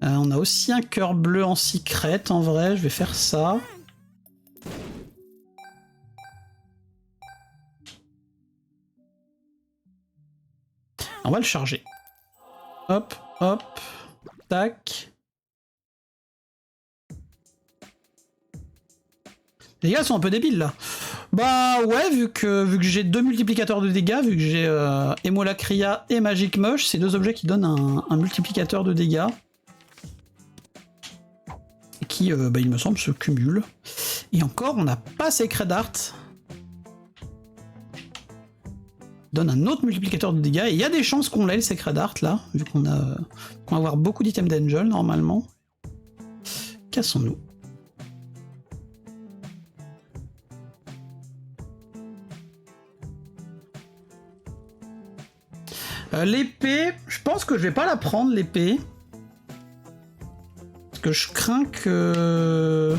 Speaker 1: on a aussi un cœur bleu en secret, en vrai, je vais faire ça. On va le charger. Hop, hop, tac. Les gars sont un peu débiles là. Bah ouais, vu que j'ai 2 multiplicateurs de dégâts, vu que j'ai Emolacria et Magic Mush, c'est 2 objets qui donnent un multiplicateur de dégâts. Et qui, il me semble, se cumulent. Et encore, on n'a pas Sacred Art. Donne un autre multiplicateur de dégâts, et il y a des chances qu'on l'ait le Sacred Art là, vu qu'on va avoir beaucoup d'items d'Angel normalement. Cassons-nous. L'épée, je pense que je vais pas la prendre l'épée. Parce que je crains que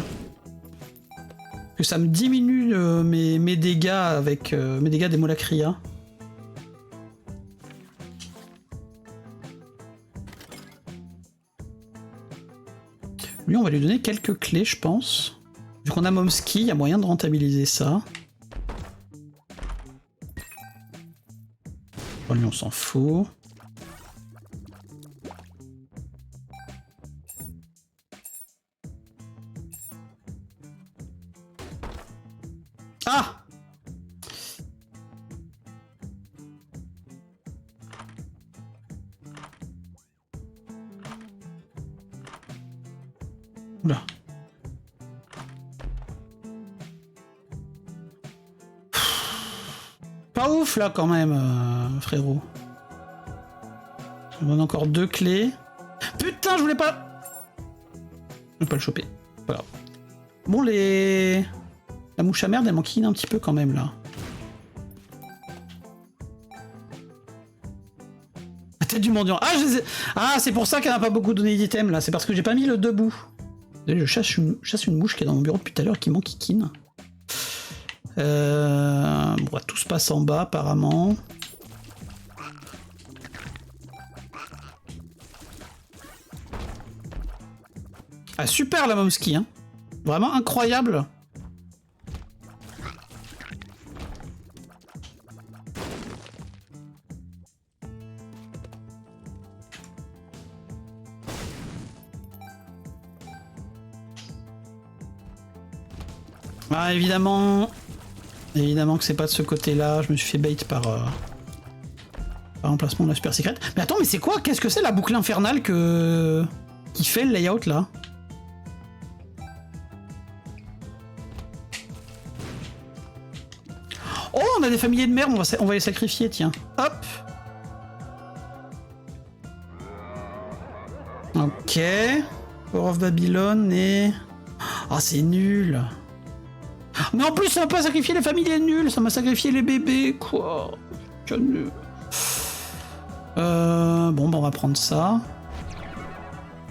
Speaker 1: ça me diminue mes dégâts avec mes dégâts des Molacria. Lui, on va lui donner quelques clés, je pense. Vu qu'on a Momski, il y a moyen de rentabiliser ça. Bon, lui, on s'en fout. Ah! Oula. Pas ouf là quand même, frérot. Je me donne encore 2 clés. Putain, je voulais pas... Je vais pas le choper. Voilà. Bon, la mouche à merde, elle m'enquine un petit peu quand même là. tête du mendiant. Ah, c'est pour ça qu'elle n'a pas beaucoup donné d'items là. C'est parce que j'ai pas mis le debout. Je chasse une mouche qui est dans mon bureau depuis tout à l'heure qui m'enquiquine. Bon, tout se passe en bas apparemment. Ah super la Momski, hein. Vraiment incroyable. Ah évidemment que c'est pas de ce côté-là, je me suis fait bait par emplacement de la super secrète. Mais attends, mais c'est quoi? Qu'est-ce que c'est la boucle infernale qui fait le layout là? Oh, on a des familiers de merde, on va les sacrifier, tiens. Hop. Ok. Power of Babylon et... Ah, c'est nul. Mais en plus, ça m'a pas sacrifié les familiers nuls, ça m'a sacrifié les bébés, quoi. Que nul. Bon, bah on va prendre ça.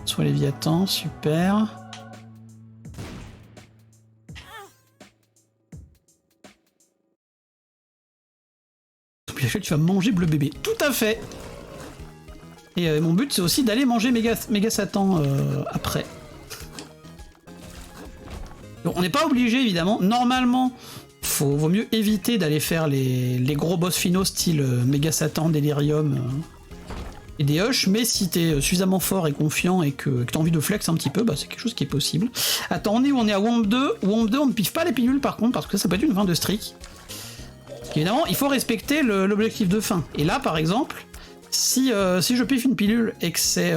Speaker 1: Soit Léviathan, super. Tu vas manger bleu bébé. Tout à fait. Et mon but, c'est aussi d'aller manger Méga Satan après. Donc, on n'est pas obligé, évidemment. Normalement, vaut mieux éviter d'aller faire les gros boss finaux style Méga Satan, Delirium et des Hush, mais si t'es suffisamment fort et confiant et que t'as envie de flex un petit peu, bah c'est quelque chose qui est possible. Attends, on est à Womp 2. Womp 2, on ne piffe pas les pilules par contre, parce que ça peut être une fin de streak. Évidemment, il faut respecter l'objectif de fin. Et là, par exemple, si je piffe une pilule et que c'est...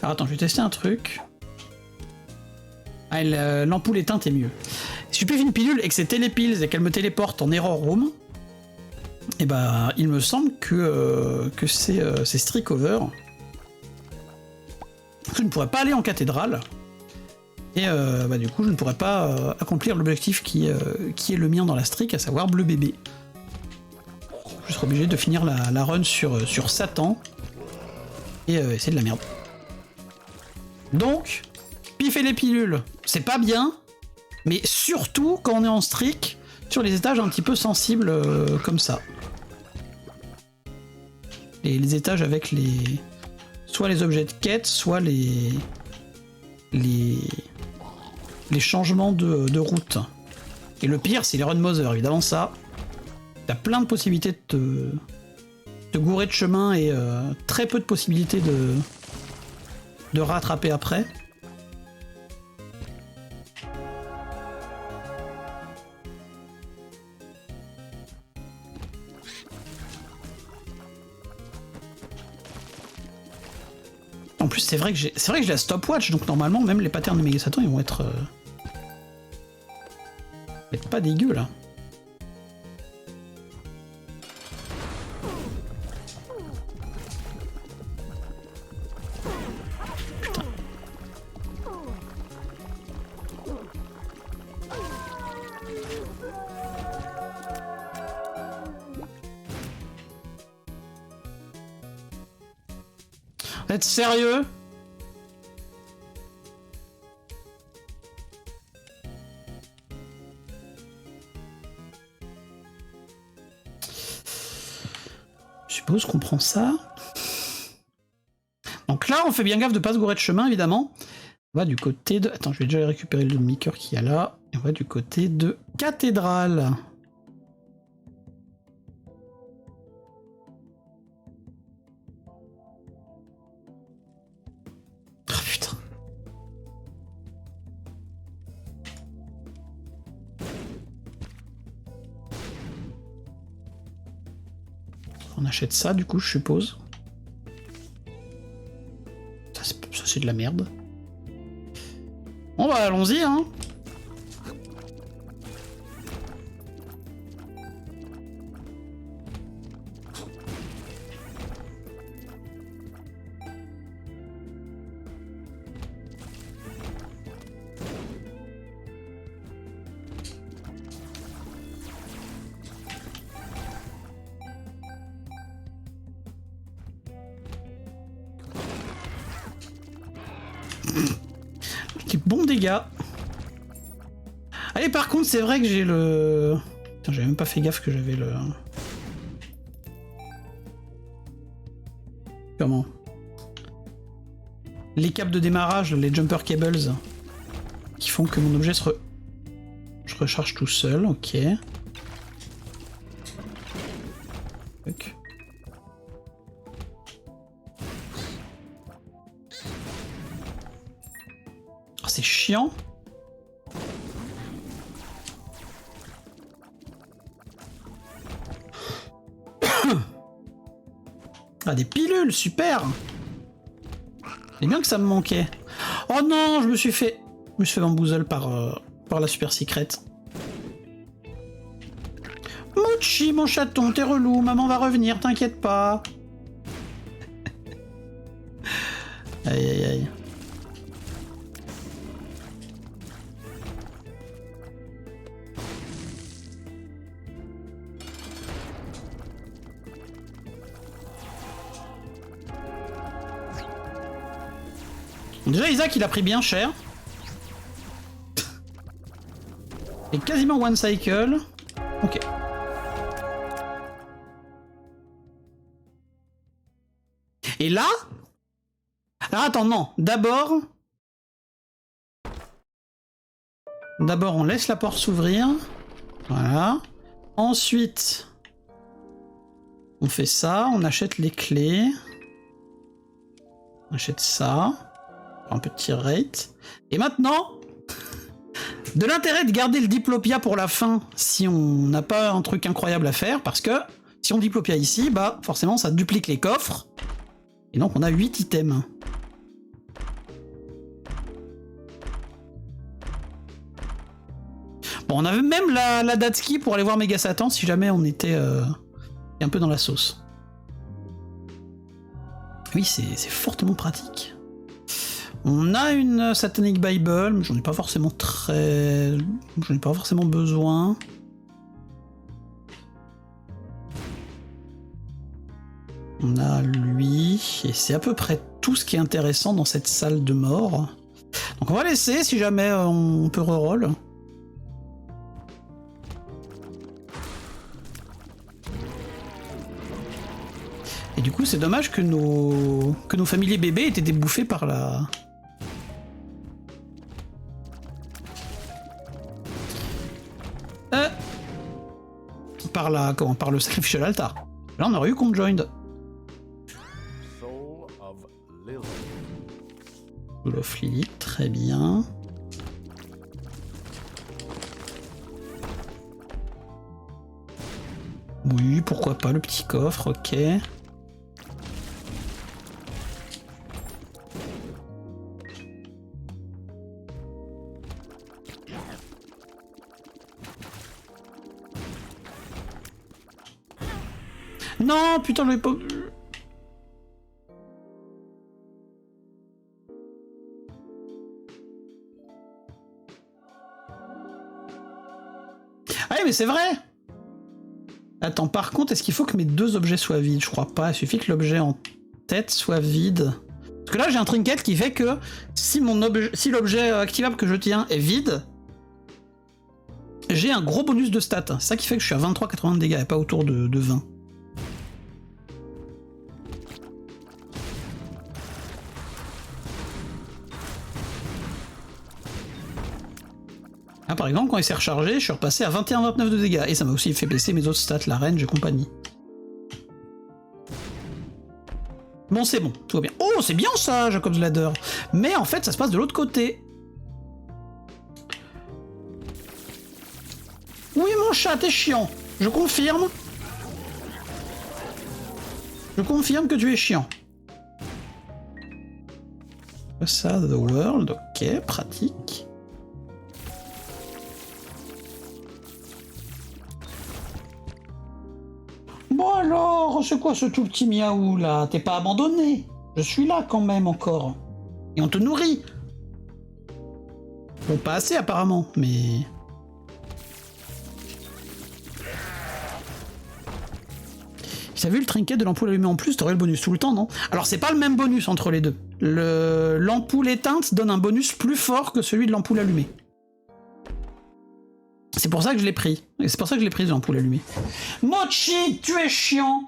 Speaker 1: Alors attends, je vais tester un truc. Ah, l'ampoule éteinte est mieux. Si je piffe une pilule et que c'est télépills et qu'elle me téléporte en error room, et bah il me semble que c'est streak over. Je ne pourrais pas aller en cathédrale. Et bah, du coup, je ne pourrais pas accomplir l'objectif qui est le mien dans la streak, à savoir bleu bébé. Je serai obligé de finir la run sur Satan. Et c'est de la merde. Donc, piffer les pilules, c'est pas bien. Mais surtout quand on est en streak, sur les étages un petit peu sensibles comme ça. Les étages avec soit les objets de quête, soit les changements de route. Et le pire, c'est les run Mother. Évidemment, ça, t'as plein de possibilités de te gourer de chemin et très peu de possibilités de rattraper après. En plus, c'est vrai que j'ai la stopwatch, donc normalement, même les patterns de Méga Satan, ils vont être pas dégueux là. Putain. Vous êtes sérieux ? Je suppose qu'on prend ça. Donc là, on fait bien gaffe de pas se gourer de chemin, évidemment. On va du côté de... Attends, je vais déjà récupérer le demi-cœur qu'il y a là. Et on va du côté de Cathédrale. Oh putain. On achète ça, du coup, je suppose. Ça, c'est de la merde. Bon, bah, allons-y, hein. Des bons dégâts. Allez, par contre, c'est vrai que j'ai le... Putain, j'avais même pas fait gaffe que j'avais le... Comment? Les câbles de démarrage, les jumper cables, qui font que mon objet se recharge tout seul, ok. Ok. Oh, c'est chiant. Ah, des pilules, super. C'est bien que ça me manquait. Oh non, je me suis fait bamboozle par la super secrète. Mochi, mon chaton, t'es relou, maman va revenir, t'inquiète pas. Aïe aïe aïe. Déjà Isaac il a pris bien cher. Et quasiment one cycle. Ok. Et là... Alors attends, non. D'abord on laisse la porte s'ouvrir. Voilà. Ensuite, on fait ça, on achète les clés. On achète ça. Un petit rate. Et maintenant, de l'intérêt de garder le diplopia pour la fin si on n'a pas un truc incroyable à faire, parce que si on diplopia ici, bah forcément ça duplique les coffres. Et donc on a 8 items. Bon, on avait même la Datski pour aller voir Méga Satan si jamais on était un peu dans la sauce. Oui, c'est fortement pratique. On a une Satanic Bible, mais j'en ai pas forcément besoin. On a lui, et c'est à peu près tout ce qui est intéressant dans cette salle de mort. Donc on va laisser si jamais on peut reroll. Et du coup c'est dommage que nos familiers bébés aient été bouffés par la... par le sacrificial altar. Là on aurait eu conjoined. Soul of Lilith, très bien. Oui, pourquoi pas le petit coffre, ok. Non, putain, je l'avais pas vu. Ah oui, mais c'est vrai. Attends, par contre, est-ce qu'il faut que mes deux objets soient vides? Je crois pas, il suffit que l'objet en tête soit vide. Parce que là, j'ai un trinket qui fait que si l'objet activable que je tiens est vide, j'ai un gros bonus de stats. C'est ça qui fait que je suis à 23,80 de dégâts et pas autour de 20. Ah, par exemple, quand il s'est rechargé, je suis repassé à 21,29 de dégâts. Et ça m'a aussi fait baisser mes autres stats, la range et compagnie. Bon, c'est bon, tout va bien. Oh, c'est bien ça, Jacob's Ladder. Mais en fait, ça se passe de l'autre côté. Oui, mon chat, t'es chiant. Je confirme. Je confirme que tu es chiant. Ça, The World, ok, pratique. Bon alors, c'est quoi ce tout petit miaou là? T'es pas abandonné? Je suis là quand même encore. Et on te nourrit. Bon, pas assez apparemment, mais... Si t'as vu le trinket de l'ampoule allumée en plus, t'aurais le bonus tout le temps, non? Alors c'est pas le même bonus entre les deux. L'ampoule éteinte donne un bonus plus fort que celui de l'ampoule allumée. C'est pour ça que je l'ai pris. Et c'est pour ça que je l'ai pris, l'ampoule allumée. Mochi, tu es chiant!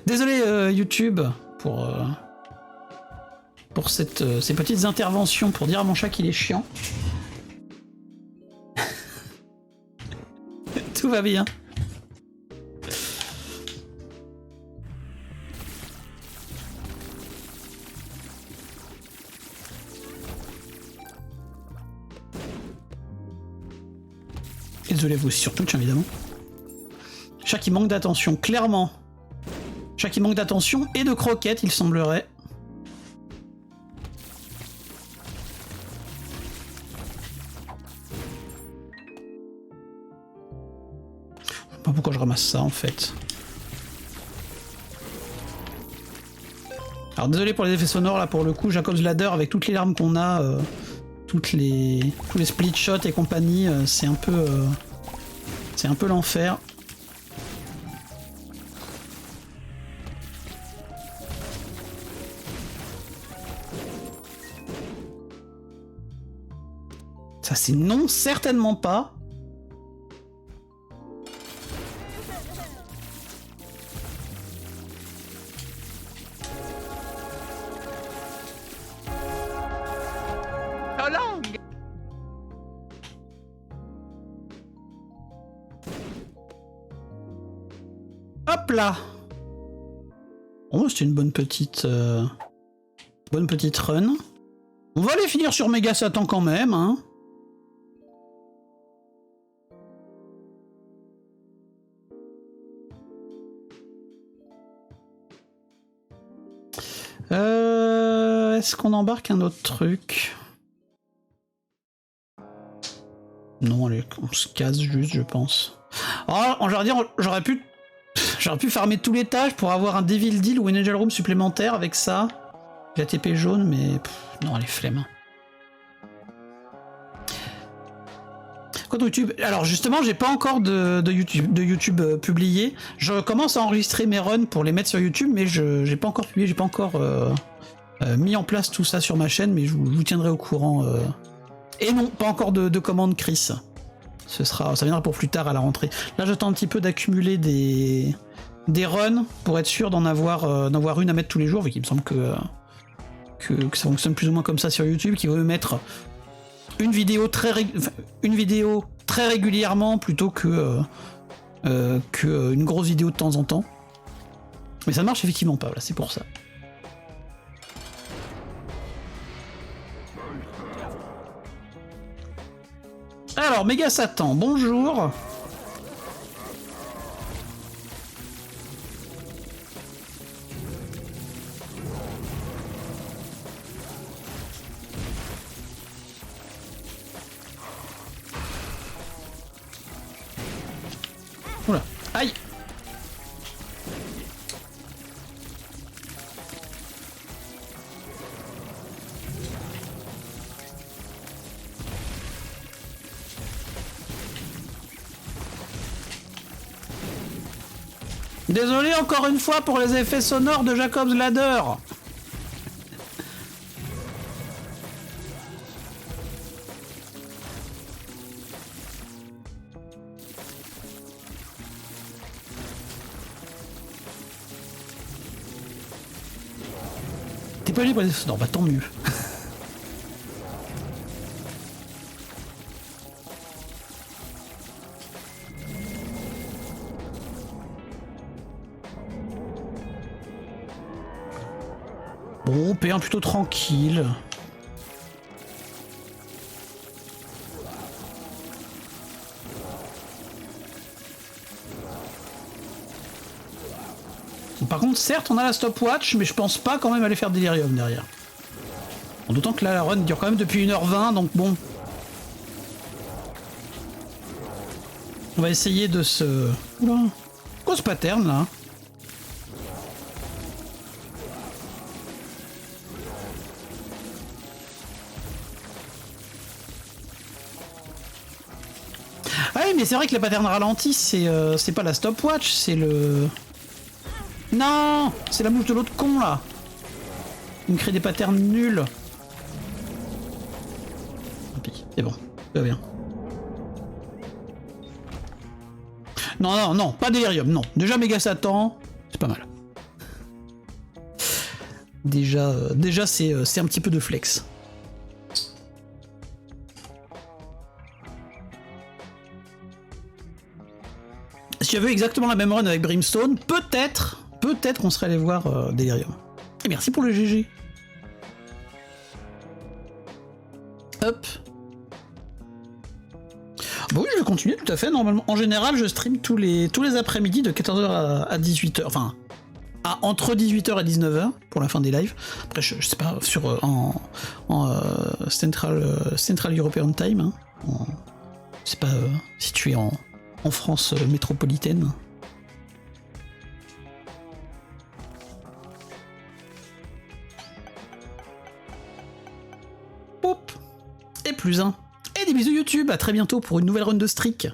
Speaker 1: Désolé YouTube pour ces petites interventions pour dire à mon chat qu'il est chiant. Tout va bien. Et désolé vous aussi sur Twitch évidemment. Chat qui manque d'attention, clairement. Chat qui manque d'attention et de croquettes, il semblerait. Je sais pas pourquoi je ramasse ça en fait. Alors désolé pour les effets sonores là pour le coup, Jacob's Ladder avec toutes les larmes qu'on a, tous les split shots et compagnie, c'est un peu l'enfer. Ça c'est non, certainement pas. Hop là. Oh, c'était une bonne petite run. On va aller finir sur Méga Satan quand même, hein. Est-ce qu'on embarque un autre truc? Non, allez, on se casse juste, je pense. Oh, j'aurais pu farmer tous les tâches pour avoir un Devil Deal ou une Angel Room supplémentaire avec ça. La TP jaune, mais non, elle est flemme. Quoi de YouTube? Alors justement, j'ai pas encore de YouTube publié. Je commence à enregistrer mes runs pour les mettre sur YouTube, mais j'ai pas encore publié, j'ai pas encore mis en place tout ça sur ma chaîne, mais je vous tiendrai au courant. Et non, pas encore de commande Chris. Ça viendra pour plus tard à la rentrée. Là, j'attends un petit peu d'accumuler des runs pour être sûr d'en avoir une à mettre tous les jours, vu qu'il me semble que ça fonctionne plus ou moins comme ça sur YouTube, qui veut mettre une vidéo très régulièrement plutôt que une grosse vidéo de temps en temps. Mais ça ne marche effectivement pas, voilà, c'est pour ça. Alors, Méga Satan, bonjour. Oula, aïe. Désolé encore une fois pour les effets sonores de Jacob's Ladder. T'es pas libre pour les effets sonores, bah tant mieux. Bon, P1 plutôt tranquille. Par contre, certes, on a la stopwatch, mais je pense pas quand même aller faire Delirium derrière. En d'autant que là, la run dure quand même depuis 1h20, donc bon. On va essayer de se... Oula, quoi ce pattern là? Ah, oui, mais c'est vrai que les patterns ralentis, c'est pas la stopwatch, c'est le... Non, c'est la mouche de l'autre con, là. Il me crée des patterns nuls. C'est bon, tout va bien. Non, non, non, pas Delirium, non. Déjà méga Satan, c'est pas mal. Déjà c'est un petit peu de flex. Si j'avais exactement la même run avec Brimstone, peut-être qu'on serait allé voir Delirium. Et merci pour le GG. Hop. Bah oui, je vais continuer tout à fait, normalement. En général, je stream tous les après-midi de 14h à 18h. Enfin, entre 18h et 19h pour la fin des lives. Après, je sais pas, Central European Time. Hein. C'est pas situé en France métropolitaine. Hop. Et plus un. Et des bisous YouTube, à très bientôt pour une nouvelle run de Streak.